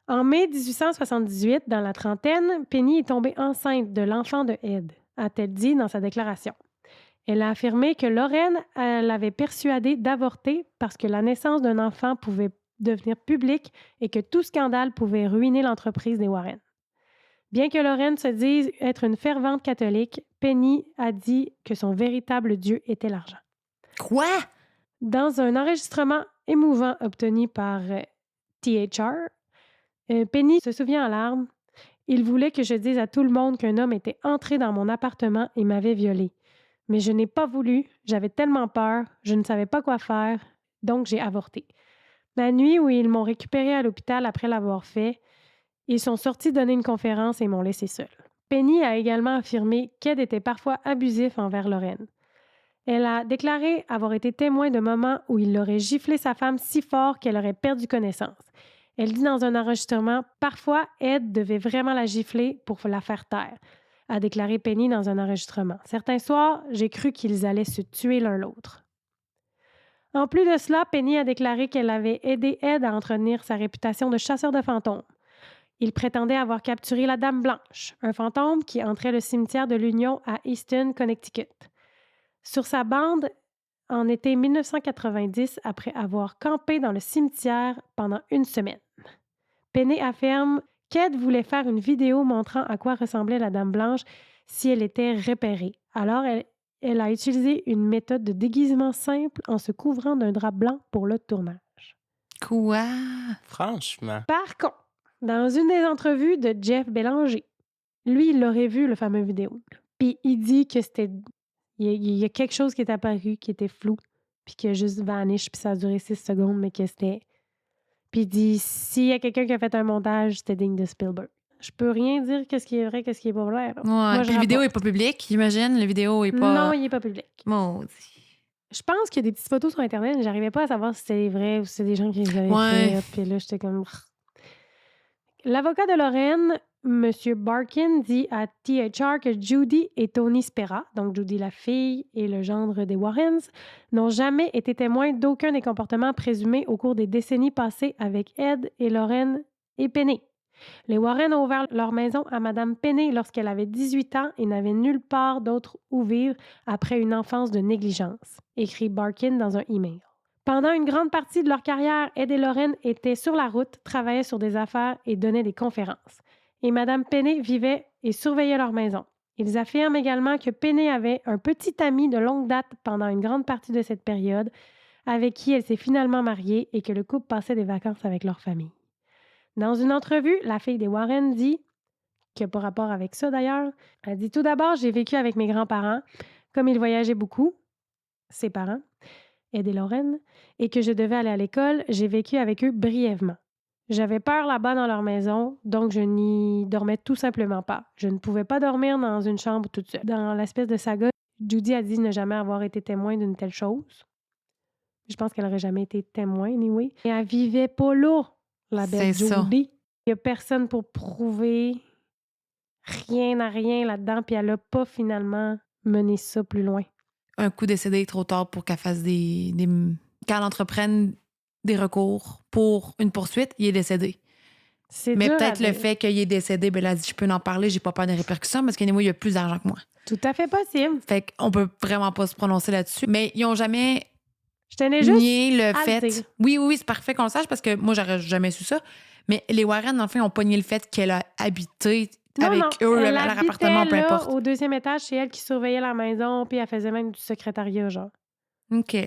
En mai 1878, dans la trentaine, Penny est tombée enceinte de l'enfant de Ed, a-t-elle dit dans sa déclaration. Elle a affirmé que Lorraine l'avait persuadée d'avorter parce que la naissance d'un enfant pouvait devenir publique et que tout scandale pouvait ruiner l'entreprise des Warren. Bien que Lorraine se dise être une fervente catholique, Penny a dit que son véritable Dieu était l'argent. Quoi? Dans un enregistrement émouvant obtenu par THR, Penny se souvient en larmes. Il voulait que je dise à tout le monde qu'un homme était entré dans mon appartement et m'avait violée. Mais je n'ai pas voulu, j'avais tellement peur, je ne savais pas quoi faire, donc j'ai avorté. La nuit où ils m'ont récupérée à l'hôpital après l'avoir fait, ils sont sortis donner une conférence et m'ont laissée seule. Penny a également affirmé qu'Ed était parfois abusif envers Lorraine. Elle a déclaré avoir été témoin de moments où il aurait giflé sa femme si fort qu'elle aurait perdu connaissance. Elle dit dans un enregistrement « Parfois, Ed devait vraiment la gifler pour la faire taire », a déclaré Penny dans un enregistrement. « Certains soirs, j'ai cru qu'ils allaient se tuer l'un l'autre. » En plus de cela, Penny a déclaré qu'elle avait aidé Ed à entretenir sa réputation de chasseur de fantômes. Il prétendait avoir capturé la Dame Blanche, un fantôme qui entrait le cimetière de l'Union à Easton, Connecticut. Sur sa bande, en été 1990, après avoir campé dans le cimetière pendant une semaine. Penney affirme qu'Ed voulait faire une vidéo montrant à quoi ressemblait la Dame Blanche si elle était repérée. Alors, elle a utilisé une méthode de déguisement simple en se couvrant d'un drap blanc pour le tournage. Quoi? Franchement. Par contre, dans une des entrevues de Jeff Bélanger, lui, il l'aurait vu, le fameux vidéo. Puis il dit que c'était... Il y a quelque chose qui est apparu, qui était flou, puis qui a juste vanish, puis ça a duré 6 secondes, mais que c'était... Puis il dit, s'il y a quelqu'un qui a fait un montage, c'était digne de Spielberg. Je peux rien dire qu'est-ce qui est vrai, qu'est-ce qui est pas vrai. Ouais, moi, puis la vidéo est pas publique, j'imagine. La vidéo est pas... Non, il est pas public. Maudit. Je pense qu'il y a des petites photos sur Internet, mais j'arrivais pas à savoir si c'était vrai ou si c'était des gens qui les avaient faites. Puis là, j'étais comme... L'avocat de Lorraine, M. Barkin, dit à THR que Judy et Tony Spera, donc Judy la fille et le gendre des Warrens, n'ont jamais été témoins d'aucun des comportements présumés au cours des décennies passées avec Ed et Lorraine et Penney. Les Warren ont ouvert leur maison à Mme Penney lorsqu'elle avait 18 ans et n'avait nulle part d'autre où vivre après une enfance de négligence, écrit Barkin dans un email. Pendant une grande partie de leur carrière, Ed et Lorraine étaient sur la route, travaillaient sur des affaires et donnaient des conférences. Et Mme Penney vivait et surveillait leur maison. Ils affirment également que Penney avait un petit ami de longue date pendant une grande partie de cette période, avec qui elle s'est finalement mariée et que le couple passait des vacances avec leur famille. Dans une entrevue, la fille des Warren dit, qui n'a pas rapport avec ça d'ailleurs, elle dit « Tout d'abord, j'ai vécu avec mes grands-parents, comme ils voyageaient beaucoup, ses parents, Ed et Lorraine, et que je devais aller à l'école, j'ai vécu avec eux brièvement. J'avais peur là-bas dans leur maison, donc je n'y dormais tout simplement pas. Je ne pouvais pas dormir dans une chambre toute seule. Dans l'espèce de saga, Judy a dit ne jamais avoir été témoin d'une telle chose. Je pense qu'elle n'aurait jamais été témoin, anyway. Et elle vivait pas là, la belle Judy. Il n'y a personne pour prouver rien à rien là-dedans, puis elle n'a pas finalement mené ça plus loin. Un coup décédé trop tard pour qu'elle fasse qu'elle entreprenne des recours pour une poursuite, il est décédé. Mais peut-être le fait qu'il est décédé, ben, elle a dit je peux en parler, j'ai pas peur des répercussions parce qu'il y a plus d'argent que moi. Tout à fait possible. Fait qu'on peut vraiment pas se prononcer là-dessus. Mais ils ont jamais nié le fait. Oui, c'est parfait qu'on le sache parce que moi, j'aurais jamais su ça. Mais les Warren, dans le fond, ont pas nié le fait qu'elle a habité avec eux à leur appartement, peu importe. Au 2e étage, c'est elle qui surveillait la maison, puis elle faisait même du secrétariat, genre. OK.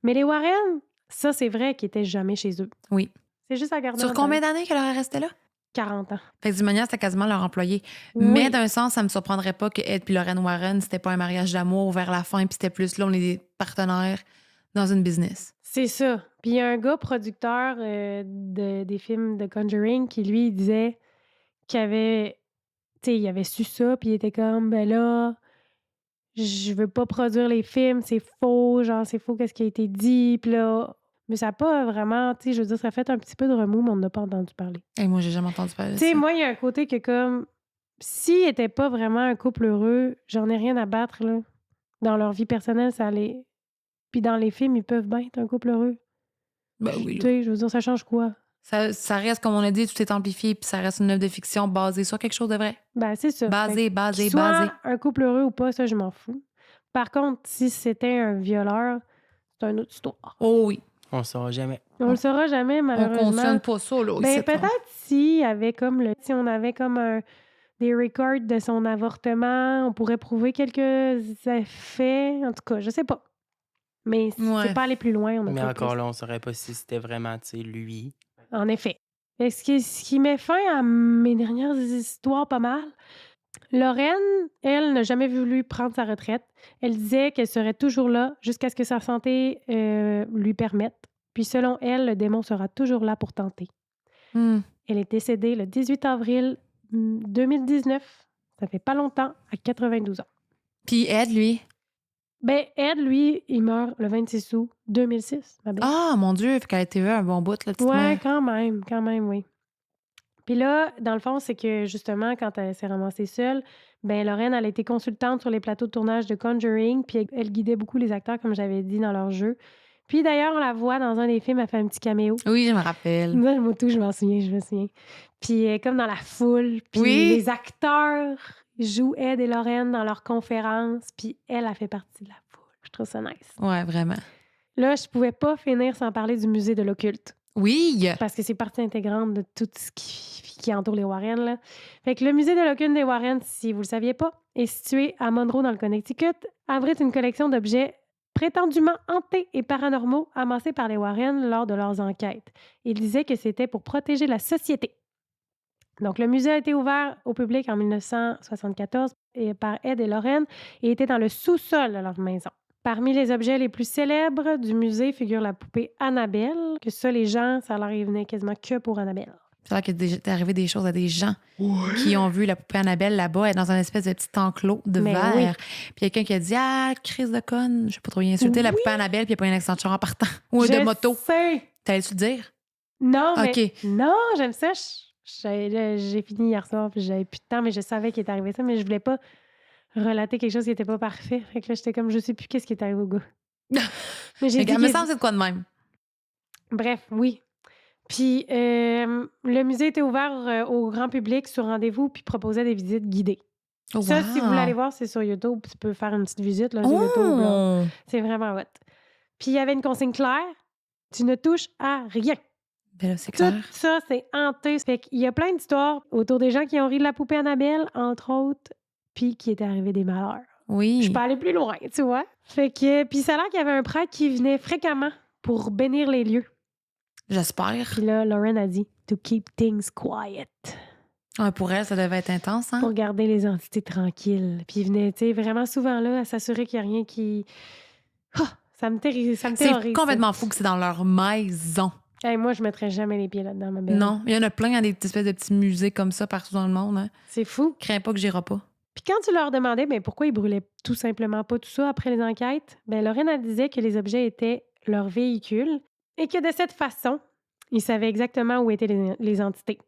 Mais les Warren, ça, c'est vrai qu'ils étaient jamais chez eux. Oui. C'est juste à garder. Sur combien d'années qu'elle aurait resté là? 40 ans. Fait que d'une manière, c'était quasiment leur employé. Oui. Mais d'un sens, ça me surprendrait pas que Ed puis Lorraine Warren, c'était pas un mariage d'amour vers la fin, puis c'était plus là, on est des partenaires dans une business. C'est ça. Puis il y a un gars producteur des films de Conjuring qui, lui, disait qu'il avait... Tu sais, il avait su ça, puis il était comme, ben là, je veux pas produire les films, c'est faux, genre, c'est faux qu'est-ce qui a été dit, puis là... Mais ça n'a pas vraiment, tu sais, je veux dire, ça a fait un petit peu de remous, mais on n'a pas entendu parler. Et moi, j'ai jamais entendu parler de ça. Tu sais, moi, il y a un côté que comme, s'ils n'étaient pas vraiment un couple heureux, j'en ai rien à battre, là. Dans leur vie personnelle, ça allait... Puis dans les films, ils peuvent bien être un couple heureux. Ben oui. Tu sais, je veux dire, ça change quoi? Ça reste, comme on a dit, tout est amplifié, puis ça reste une œuvre de fiction basée sur quelque chose de vrai. Ben, c'est ça. Basé. Soit un couple heureux ou pas, ça, je m'en fous. Par contre, si c'était un violeur, c'est une autre histoire. Oh oui. On le saura jamais. On le saura jamais, malheureusement. On cautionne pas ça, là. Ben, peut-être si on avait comme des records de son avortement, on pourrait prouver quelques effets. En tout cas, je sais pas. Mais c'est pas aller plus loin. Mais encore là, on saurait pas si c'était vraiment, tu sais, lui. En effet. Ce qui met fin à mes dernières histoires pas mal. Lorraine, elle, n'a jamais voulu prendre sa retraite. Elle disait qu'elle serait toujours là jusqu'à ce que sa santé lui permette. Puis selon elle, le démon sera toujours là pour tenter. Elle est décédée le 18 avril 2019. Ça fait pas longtemps, à 92 ans. Puis Ed, lui? Ben, Ed, lui, il meurt le 26 août 2006. Ah, mon Dieu, fait qu'elle a été un bon bout, là, petite ouais, mère. quand même, oui. Puis là, dans le fond, c'est que justement, quand elle s'est ramassée seule, ben Lorraine, elle a été consultante sur les plateaux de tournage de Conjuring, puis elle guidait beaucoup les acteurs, comme j'avais dit, dans leur jeu. Puis d'ailleurs, on la voit dans un des films, elle fait un petit caméo. Oui, je me rappelle. Moi, je m'en souviens, je me souviens. Puis elle est comme dans la foule, puis Oui. les acteurs jouent Ed et Lorraine dans leur conférence, puis elle a fait partie de la foule. Je trouve ça nice. Ouais, vraiment. Là, je pouvais pas finir sans parler du musée de l'occulte. Oui! Parce que c'est partie intégrante de tout ce qui entoure les Warren. Là. Fait que le musée de l'occulte des Warren, si vous le saviez pas, est situé à Monroe, dans le Connecticut, abrite une collection d'objets prétendument hantés et paranormaux amassés par les Warren lors de leurs enquêtes. Ils disaient que c'était pour protéger la société. Donc, le musée a été ouvert au public en 1974 par Ed et Lorraine et était dans le sous-sol de leur maison. Parmi les objets les plus célèbres du musée figure la poupée Annabelle, que ça, les gens, ça leur venait quasiment que pour Annabelle. C'est vrai qu'il est arrivé des choses à des gens qui ont vu la poupée Annabelle là-bas, elle est dans un espèce de petit enclos de verre. Oui. Puis quelqu'un qui a dit « Ah, crise de conne, je sais pas trop y insulter la poupée Annabelle, puis il n'y a pas un accident de char en partant. Ou de moto. Sais. T'allais-tu le dire? Non, mais OK. non, j'aime ça. J'ai fini hier soir, puis j'avais plus de temps, mais je savais qu'il était arrivé ça, mais je voulais pas relater quelque chose qui était pas parfait. Fait que là, j'étais comme, je sais plus qu'est-ce qui est arrivé au gars. Mais j'ai dit Regarde, me semble que c'est de quoi de même. Bref, oui. Puis, le musée était ouvert au grand public sur rendez-vous puis proposait des visites guidées. Oh, Ça, wow. si vous voulez aller voir, c'est sur YouTube. Tu peux faire une petite visite là, sur YouTube. Là. C'est vraiment hot. Puis, il y avait une consigne claire. Tu ne touches à rien. Ben là, c'est Tout clair. ça, c'est hanté. Fait qu'il y a plein d'histoires autour des gens qui ont ri de la poupée Annabelle, entre autres, puis qui étaient arrivés des malheurs. Oui. Je peux aller plus loin, tu vois. Fait que, puis ça a l'air qu'il y avait un prêtre qui venait fréquemment pour bénir les lieux. J'espère. Puis là, Lauren a dit « to keep things quiet Ouais, pour elle, ça devait être intense, ». hein? Pour garder les entités tranquilles. Puis il venait, tu sais, vraiment souvent là à s'assurer qu'il n'y a rien qui... ça me terrorise. C'est complètement fou que c'est dans leur maison. Hey, moi, je mettrais jamais les pieds là-dedans, ma belle. Non, il y en a plein dans des espèces de petits musées comme ça partout dans le monde. Hein. C'est fou. Crains pas que j'irai pas. Puis quand tu leur demandais pourquoi ils brûlaient tout simplement pas tout ça après les enquêtes, Lorraine, elle disait que les objets étaient leur véhicule et que de cette façon, ils savaient exactement où étaient les entités.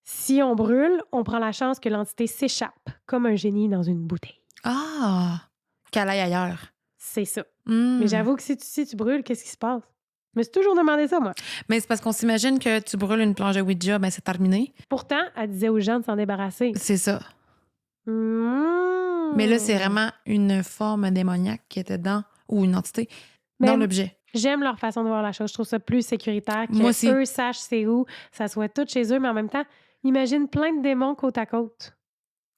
Si on brûle, on prend la chance que l'entité s'échappe, comme un génie dans une bouteille. Ah! Qu'elle aille ailleurs. C'est ça. Mm. Mais j'avoue que si tu brûles, qu'est-ce qui se passe? Je me suis toujours demandé ça, moi. Mais c'est parce qu'on s'imagine que tu brûles une planche de Ouija, ben c'est terminé. Pourtant, elle disait aux gens de s'en débarrasser. C'est ça. Mmh. Mais là, c'est vraiment une forme démoniaque qui était dans, ou une entité, Mais dans l'objet. J'aime leur façon de voir la chose. Je trouve ça plus sécuritaire Moi aussi. qu'eux sachent c'est où, ça soit tout chez eux, mais en même temps, imagine plein de démons côte à côte.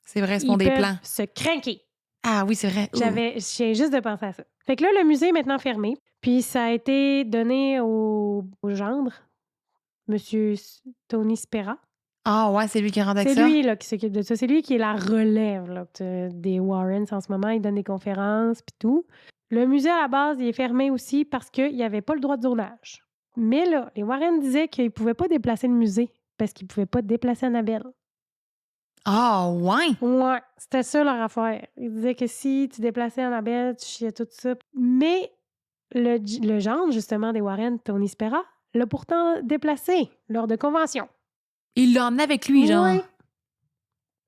C'est vrai, ils font des peuvent plans. se craquer. Ah oui, c'est vrai. Je viens juste de penser à ça. Fait que là, le musée est maintenant fermé. Puis ça a été donné au gendre, Monsieur Tony Spera. Ah ouais, c'est lui qui rentre avec C'est ça? lui là, qui s'occupe de ça. C'est lui qui est la relève là, des Warrens en ce moment. Il donne des conférences puis tout. Le musée, à la base, il est fermé aussi parce qu'il n'y avait pas le droit de zonage. Mais là, les Warren disaient qu'ils ne pouvaient pas déplacer le musée parce qu'ils ne pouvaient pas déplacer Annabelle. Ah ouais? Ouais, c'était ça leur affaire. Ils disaient que si tu déplaçais Annabelle, tu chiais tout ça. Mais le gendre, justement, des Warren, Tony Spera, l'a pourtant déplacé lors de conventions. Il l'a emmené avec lui, genre. Ouais.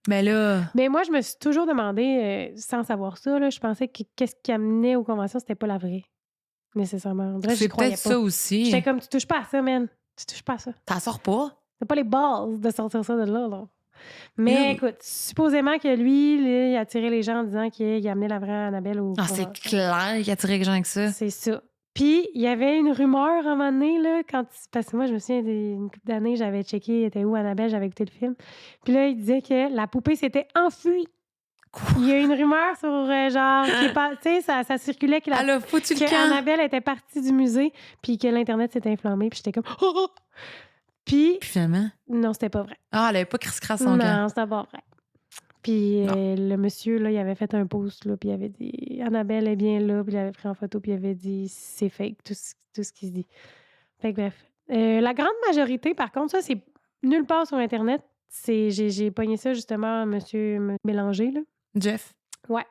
Mais là... Mais moi, je me suis toujours demandé, sans savoir ça, là, je pensais que qu'est-ce qui amenait aux conventions, c'était pas la vraie, nécessairement. En vrai, j'y C'est croyais peut-être pas. ça aussi. J'étais comme, tu touches pas à ça, man. Tu touches pas à ça. T'en sors pas? T'as pas les balles de sortir ça de là, là. Mais Ew. écoute, supposément que lui, il a attiré les gens en disant qu'il a amené la vraie Annabelle au Ah, conventions. c'est clair qu'il a tiré les gens avec ça. C'est ça. Puis, il y avait une rumeur à un moment donné, là, parce que moi, je me souviens d'une couple d'années, j'avais checké, était où Annabelle, j'avais écouté le film. Puis là, il disait que la poupée s'était enfuie. Il y a une rumeur sur, genre, tu sais, ça circulait que, Elle a foutu le que camp. Annabelle était partie du musée, puis que l'Internet s'était inflammé, puis j'étais comme... Oh! Puis, Puis finalement... non, c'était pas vrai. Ah, elle avait pas criss-crass son camp. Non, c'était pas vrai. Puis le monsieur, là, il avait fait un post, là, puis il avait dit « Annabelle est bien là », puis il avait pris en photo, puis il avait dit « c'est fake », tout ce qu'il se dit. Fait que bref. La grande majorité, par contre, ça, c'est nulle part sur Internet. J'ai pogné ça, justement, monsieur Mélanger, là. Jeff. Ouais.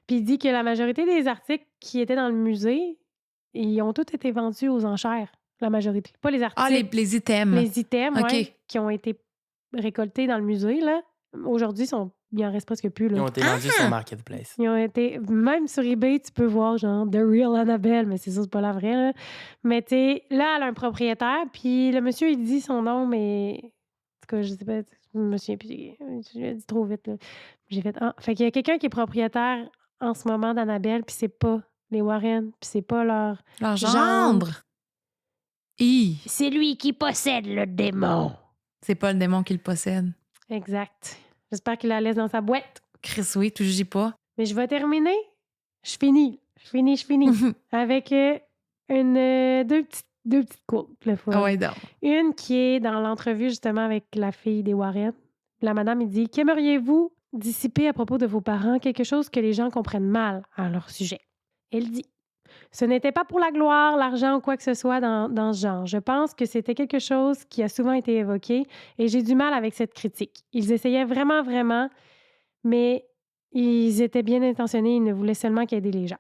Puis il dit que la majorité des articles qui étaient dans le musée, ils ont tous été vendus aux enchères, la majorité. Pas les articles. Ah, les items. Les items, OK. ouais, qui ont été récoltés dans le musée, là. Aujourd'hui, il en reste presque plus. Ils Là. ont été vendus sur Marketplace. Ils ont été... Même sur eBay, tu peux voir genre The Real Annabelle, mais c'est sûr, c'est pas la vraie. Là. Mais tu sais, là, elle a un propriétaire, puis le monsieur, il dit son nom, mais... En tout cas, je sais pas, je me souviens plus. Je l'ai dit trop vite. Là. J'ai fait... Ah. Fait qu'il y a quelqu'un qui est propriétaire en ce moment d'Annabelle, puis c'est pas les Warren, puis c'est pas leur gendre. C'est lui qui possède le démon. C'est pas le démon qui le possède. Exact. J'espère qu'il la laisse dans sa boîte. Chris, oui, tu juges pas. Mais je vais terminer. Je finis. Avec deux petites quotes. Là, Ah ouais, donc. Une qui est dans l'entrevue justement avec la fille des Warren. La madame, il dit « Qu'aimeriez-vous dissiper à propos de vos parents quelque chose que les gens comprennent mal à leur sujet? » Elle dit « Ce n'était pas pour la gloire, l'argent ou quoi que ce soit dans ce genre. Je pense que c'était quelque chose qui a souvent été évoqué et j'ai du mal avec cette critique. Ils essayaient vraiment, mais ils étaient bien intentionnés, ils ne voulaient seulement qu'aider les gens. »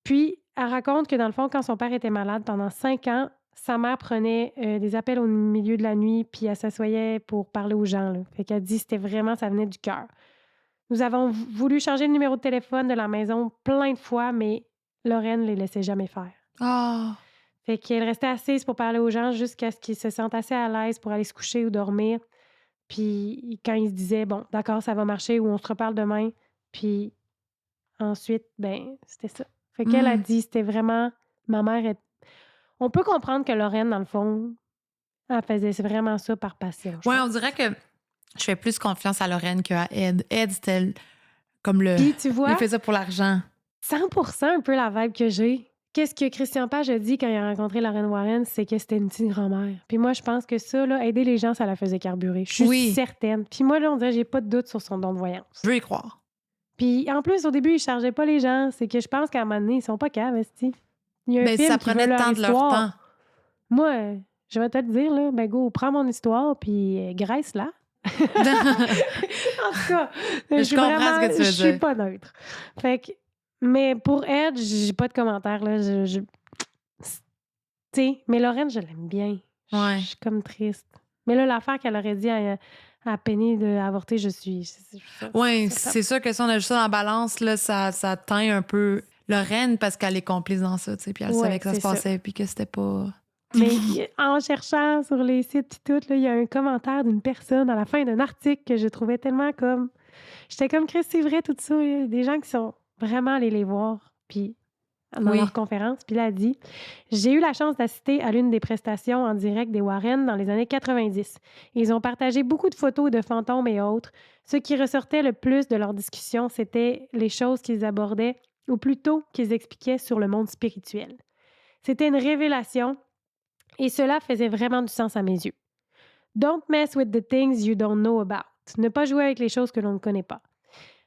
Puis, elle raconte que dans le fond, quand son père était malade pendant 5 ans, sa mère prenait des appels au milieu de la nuit, puis elle s'assoyait pour parler aux gens. Là. Fait qu'elle dit que c'était vraiment, ça venait du cœur. Nous avons voulu changer le numéro de téléphone de la maison plein de fois, mais Lorraine ne les laissait jamais faire. Oh. Fait qu'elle restait assise pour parler aux gens jusqu'à ce qu'ils se sentent assez à l'aise pour aller se coucher ou dormir. Puis quand ils se disaient, bon, d'accord, ça va marcher ou on se reparle demain. Puis ensuite, ben c'était ça. Fait qu'elle a dit, c'était vraiment, ma mère, on peut comprendre que Lorraine, dans le fond, elle faisait vraiment ça par passion. Ouais, on dirait que je fais plus confiance à Lorraine qu'à Ed. Ed, c'était comme le... Puis tu vois, il fait ça pour l'argent. 100% un peu la vibe que j'ai. Qu'est-ce que Christian Page a dit quand il a rencontré Lorraine Warren, c'est que c'était une petite grand-mère. Puis moi, je pense que ça, là, aider les gens, ça la faisait carburer. Je suis certaine. Puis moi, là, on dirait, j'ai pas de doute sur son don de voyance. Je veux y croire. Puis en plus, au début, il chargeait pas les gens. C'est que je pense qu'à un moment donné, ils sont pas caves, esti. Il y a un film ça qui prenait veut le temps de leur temps. Moi, je vais te le dire, là, ben go, prends mon histoire, puis graisse-la. En tout cas, je comprends ce que tu veux dire. Je suis pas neutre. Fait que, mais pour Ed, j'ai pas de commentaire, là. Tu sais, mais Lorraine, je l'aime bien. Ouais. Je suis comme triste. Mais là, l'affaire qu'elle aurait dit à Penny d'avorter, je suis... Oui, c'est sûr que si on a juste ça dans la balance, là, ça teint un peu Lorraine parce qu'elle est complice dans ça, tu sais, puis elle savait que ça se passait, puis que c'était pas... Mais en cherchant sur les sites et tout, il y a un commentaire d'une personne à la fin d'un article que je trouvais tellement comme... J'étais comme, Chris, c'est vrai tout ça. Il y a des gens qui sont vraiment allés les voir, puis dans leur conférence. Puis là, elle dit, j'ai eu la chance d'assister à l'une des prestations en direct des Warren dans les années 90. Ils ont partagé beaucoup de photos de fantômes et autres. Ce qui ressortait le plus de leur discussion, c'était les choses qu'ils abordaient, ou plutôt qu'ils expliquaient sur le monde spirituel. C'était une révélation. Et cela faisait vraiment du sens à mes yeux. Don't mess with the things you don't know about. Ne pas jouer avec les choses que l'on ne connaît pas.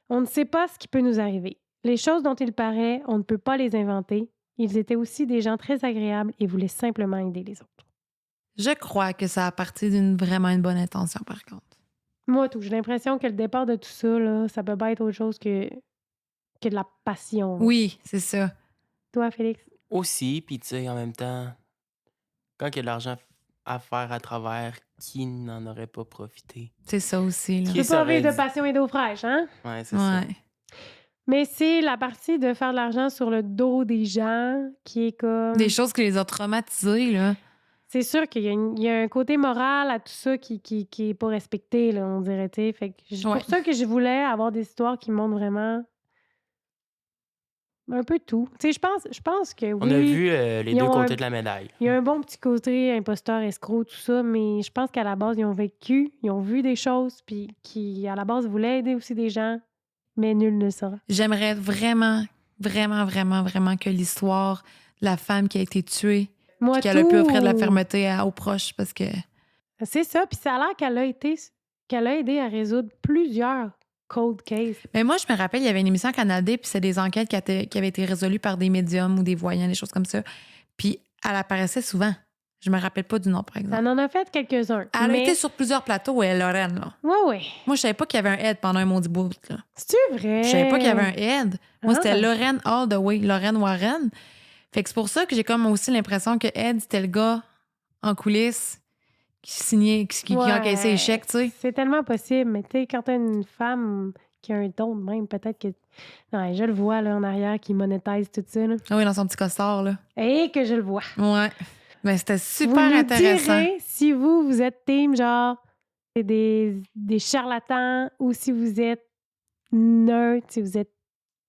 On ne sait pas ce qui peut nous arriver. Les choses dont il paraît, on ne peut pas les inventer. Ils étaient aussi des gens très agréables et voulaient simplement aider les autres. Je crois que ça a parti vraiment une bonne intention, par contre. Moi, j'ai l'impression que le départ de tout ça, là, ça peut pas être autre chose que de la passion. Oui, c'est ça. Toi, Félix? Aussi, puis tu sais, en même temps... Quand il y a de l'argent à faire à travers, qui n'en aurait pas profité? C'est ça aussi. Tu peux pas vivre de passion et d'eau fraîche, hein? Ouais, c'est ça. Mais c'est la partie de faire de l'argent sur le dos des gens qui est comme... Des choses qui les ont traumatisés, là. C'est sûr qu'il y a un côté moral à tout ça qui est pas respecté, là, on dirait, tu sais. Fait que c'est pour ça que je voulais avoir des histoires qui montrent vraiment... un peu tout. Tu sais, je pense que oui. On a vu les deux côtés de la médaille. Il y a un bon petit côté imposteur, escroc, tout ça, mais je pense qu'à la base, ils ont vécu, ils ont vu des choses, puis qui, à la base, voulaient aider aussi des gens, mais nul ne le saura. J'aimerais vraiment, vraiment, vraiment, vraiment que l'histoire de la femme qui a été tuée, qu'elle a pu offrir de la fermeté aux proches, parce que... C'est ça, puis ça a l'air qu'elle a aidé à résoudre plusieurs cold case. Mais moi, je me rappelle, il y avait une émission à Canal D, puis c'est des enquêtes qui avaient été résolues par des médiums ou des voyants, des choses comme ça. Puis elle apparaissait souvent. Je me rappelle pas du nom, par exemple. Elle en a fait quelques-uns. Elle a été sur plusieurs plateaux, Lorraine, là. Oui. Moi, je savais pas qu'il y avait un Ed pendant un maudit bout, là. C'est-tu vrai? Je savais pas qu'il y avait un Ed. Moi, c'était Lorraine all the way, Lorraine Warren. Fait que c'est pour ça que j'ai comme aussi l'impression que Ed, c'était le gars en coulisses qui encaissait les chèques, tu sais. C'est tellement possible, mais tu sais, quand t'as une femme qui a un don de même, peut-être que... Non, je le vois, là, en arrière, qui monétise tout ça, là. Ah oui, dans son petit costard, là. Et que je le vois. Ouais. Mais c'était Vous super nous intéressant. direz si vous êtes team, genre, c'est des charlatans, ou si vous êtes neutre, si vous êtes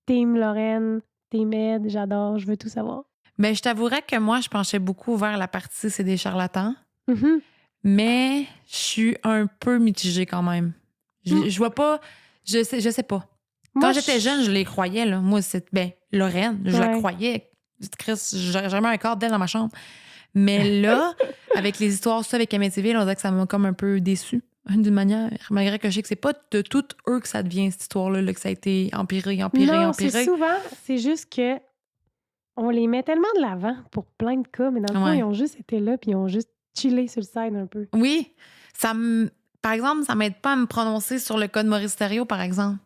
team Lorraine, team Ed, j'adore, je veux tout savoir. Ben, je t'avouerais que moi, je penchais beaucoup vers la partie c'est des charlatans. Mhm. Mais je suis un peu mitigée quand même. Je vois pas... Je sais pas. Moi, Quand j'étais jeune, je les croyais, là. Moi, Lorraine, je la croyais. Chris, j'aurais jamais un corps d'elle dans ma chambre. Mais là, avec les histoires, ça, avec Amityville, on dirait que ça m'a comme un peu déçue, d'une manière. Malgré que je sais que c'est pas de toutes eux que ça devient, cette histoire-là, là, que ça a été empiré. Non, c'est souvent, c'est juste que on les met tellement de l'avant pour plein de cas, mais dans le fond, ils ont juste été là puis ils ont juste chillé sur le side un peu. Oui. Par exemple, ça m'aide pas à me prononcer sur le cas de Maurice Thériault, par exemple.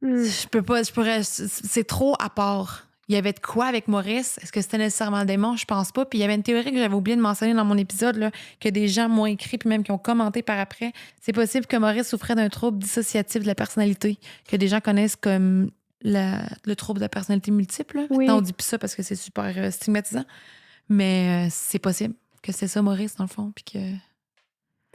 C'est trop à part. Il y avait de quoi avec Maurice? Est-ce que c'était nécessairement le démon? Je pense pas. Puis il y avait une théorie que j'avais oublié de mentionner dans mon épisode, là, que des gens m'ont écrit puis même qui ont commenté par après. C'est possible que Maurice souffrait d'un trouble dissociatif de la personnalité, que des gens connaissent comme le trouble de la personnalité multiple. Là. Oui. Maintenant, on dit plus ça parce que c'est super stigmatisant. Mais c'est possible que c'est ça, Maurice, dans le fond. Puis que...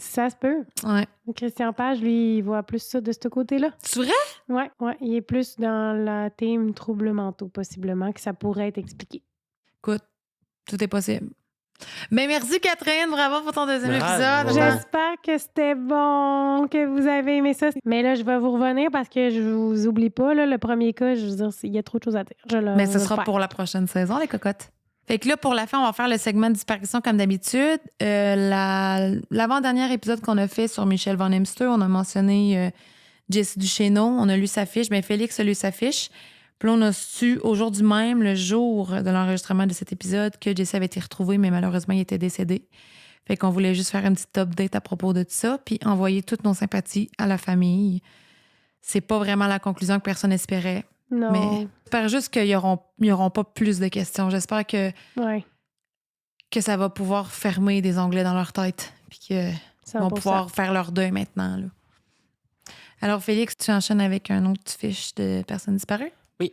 Ça se peut. Ouais. Christian Page, lui, il voit plus ça de ce côté-là. C'est vrai? Ouais. Il est plus dans la thème troubles mentaux, possiblement, que ça pourrait être expliqué. Écoute, tout est possible. Mais merci, Catherine. Bravo pour ton deuxième épisode. J'espère que c'était bon, que vous avez aimé ça. Mais là, je vais vous revenir parce que je vous oublie pas. Là, le premier cas, je veux dire, il y a trop de choses à dire. Mais ce sera pour la prochaine saison, les cocottes. Fait que là, pour la fin, on va faire le segment de disparition comme d'habitude. L'avant-dernier épisode qu'on a fait sur Michel Van Hemster, on a mentionné Jessie Duchesneau. On a lu sa fiche. Bien, Félix a lu sa fiche. Puis là, on a su au jour du même, le jour de l'enregistrement de cet épisode, que Jessie avait été retrouvée, mais malheureusement, il était décédé. Fait qu'on voulait juste faire une petite update à propos de tout ça, puis envoyer toutes nos sympathies à la famille. C'est pas vraiment la conclusion que personne espérait. Non. Mais j'espère juste qu'il y auront pas plus de questions. J'espère que ça va pouvoir fermer des onglets dans leur tête, puis qu'ils vont pouvoir faire leur deuil maintenant. Là. Alors, Félix, tu enchaînes avec un autre fiche de personnes disparues? Oui.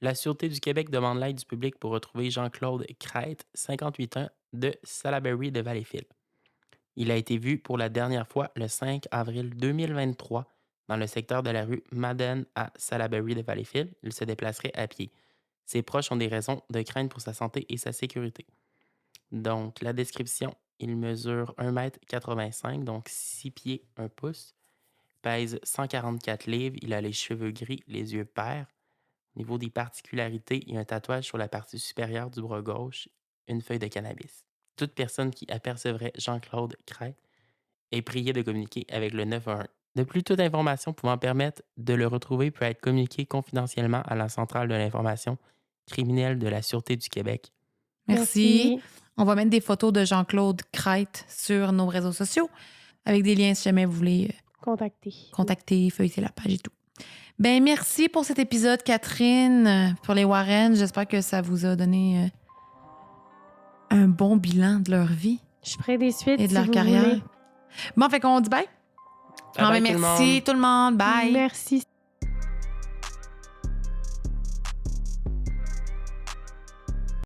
La Sûreté du Québec demande l'aide du public pour retrouver Jean-Claude Crête, 58 ans, de Salaberry de Valleyfield. Il a été vu pour la dernière fois le 5 avril 2023 dans le secteur de la rue Madden à Salaberry de Valleyfield. Il se déplacerait à pied. Ses proches ont des raisons de crainte pour sa santé et sa sécurité. Donc, la description, il mesure 1,85 m, donc 6 pieds 1 pouce, pèse 144 livres, il a les cheveux gris, les yeux pairs. Au niveau des particularités, il y a un tatouage sur la partie supérieure du bras gauche, une feuille de cannabis. Toute personne qui apercevrait Jean-Claude Crête est priée de communiquer avec le 911. De plus, toute information pouvant permettre de le retrouver peut être communiquée confidentiellement à la centrale de l'information criminelle de la Sûreté du Québec. Merci. On va mettre des photos de Jean-Claude Crête sur nos réseaux sociaux avec des liens si jamais vous voulez contacter, feuilleter la page et tout. Ben merci pour cet épisode, Catherine, pour les Warren. J'espère que ça vous a donné un bon bilan de leur vie. Je ferai des suites et de leur carrière. Bon, fait qu'on dit bye. Bye, merci tout le monde. Bye. Merci.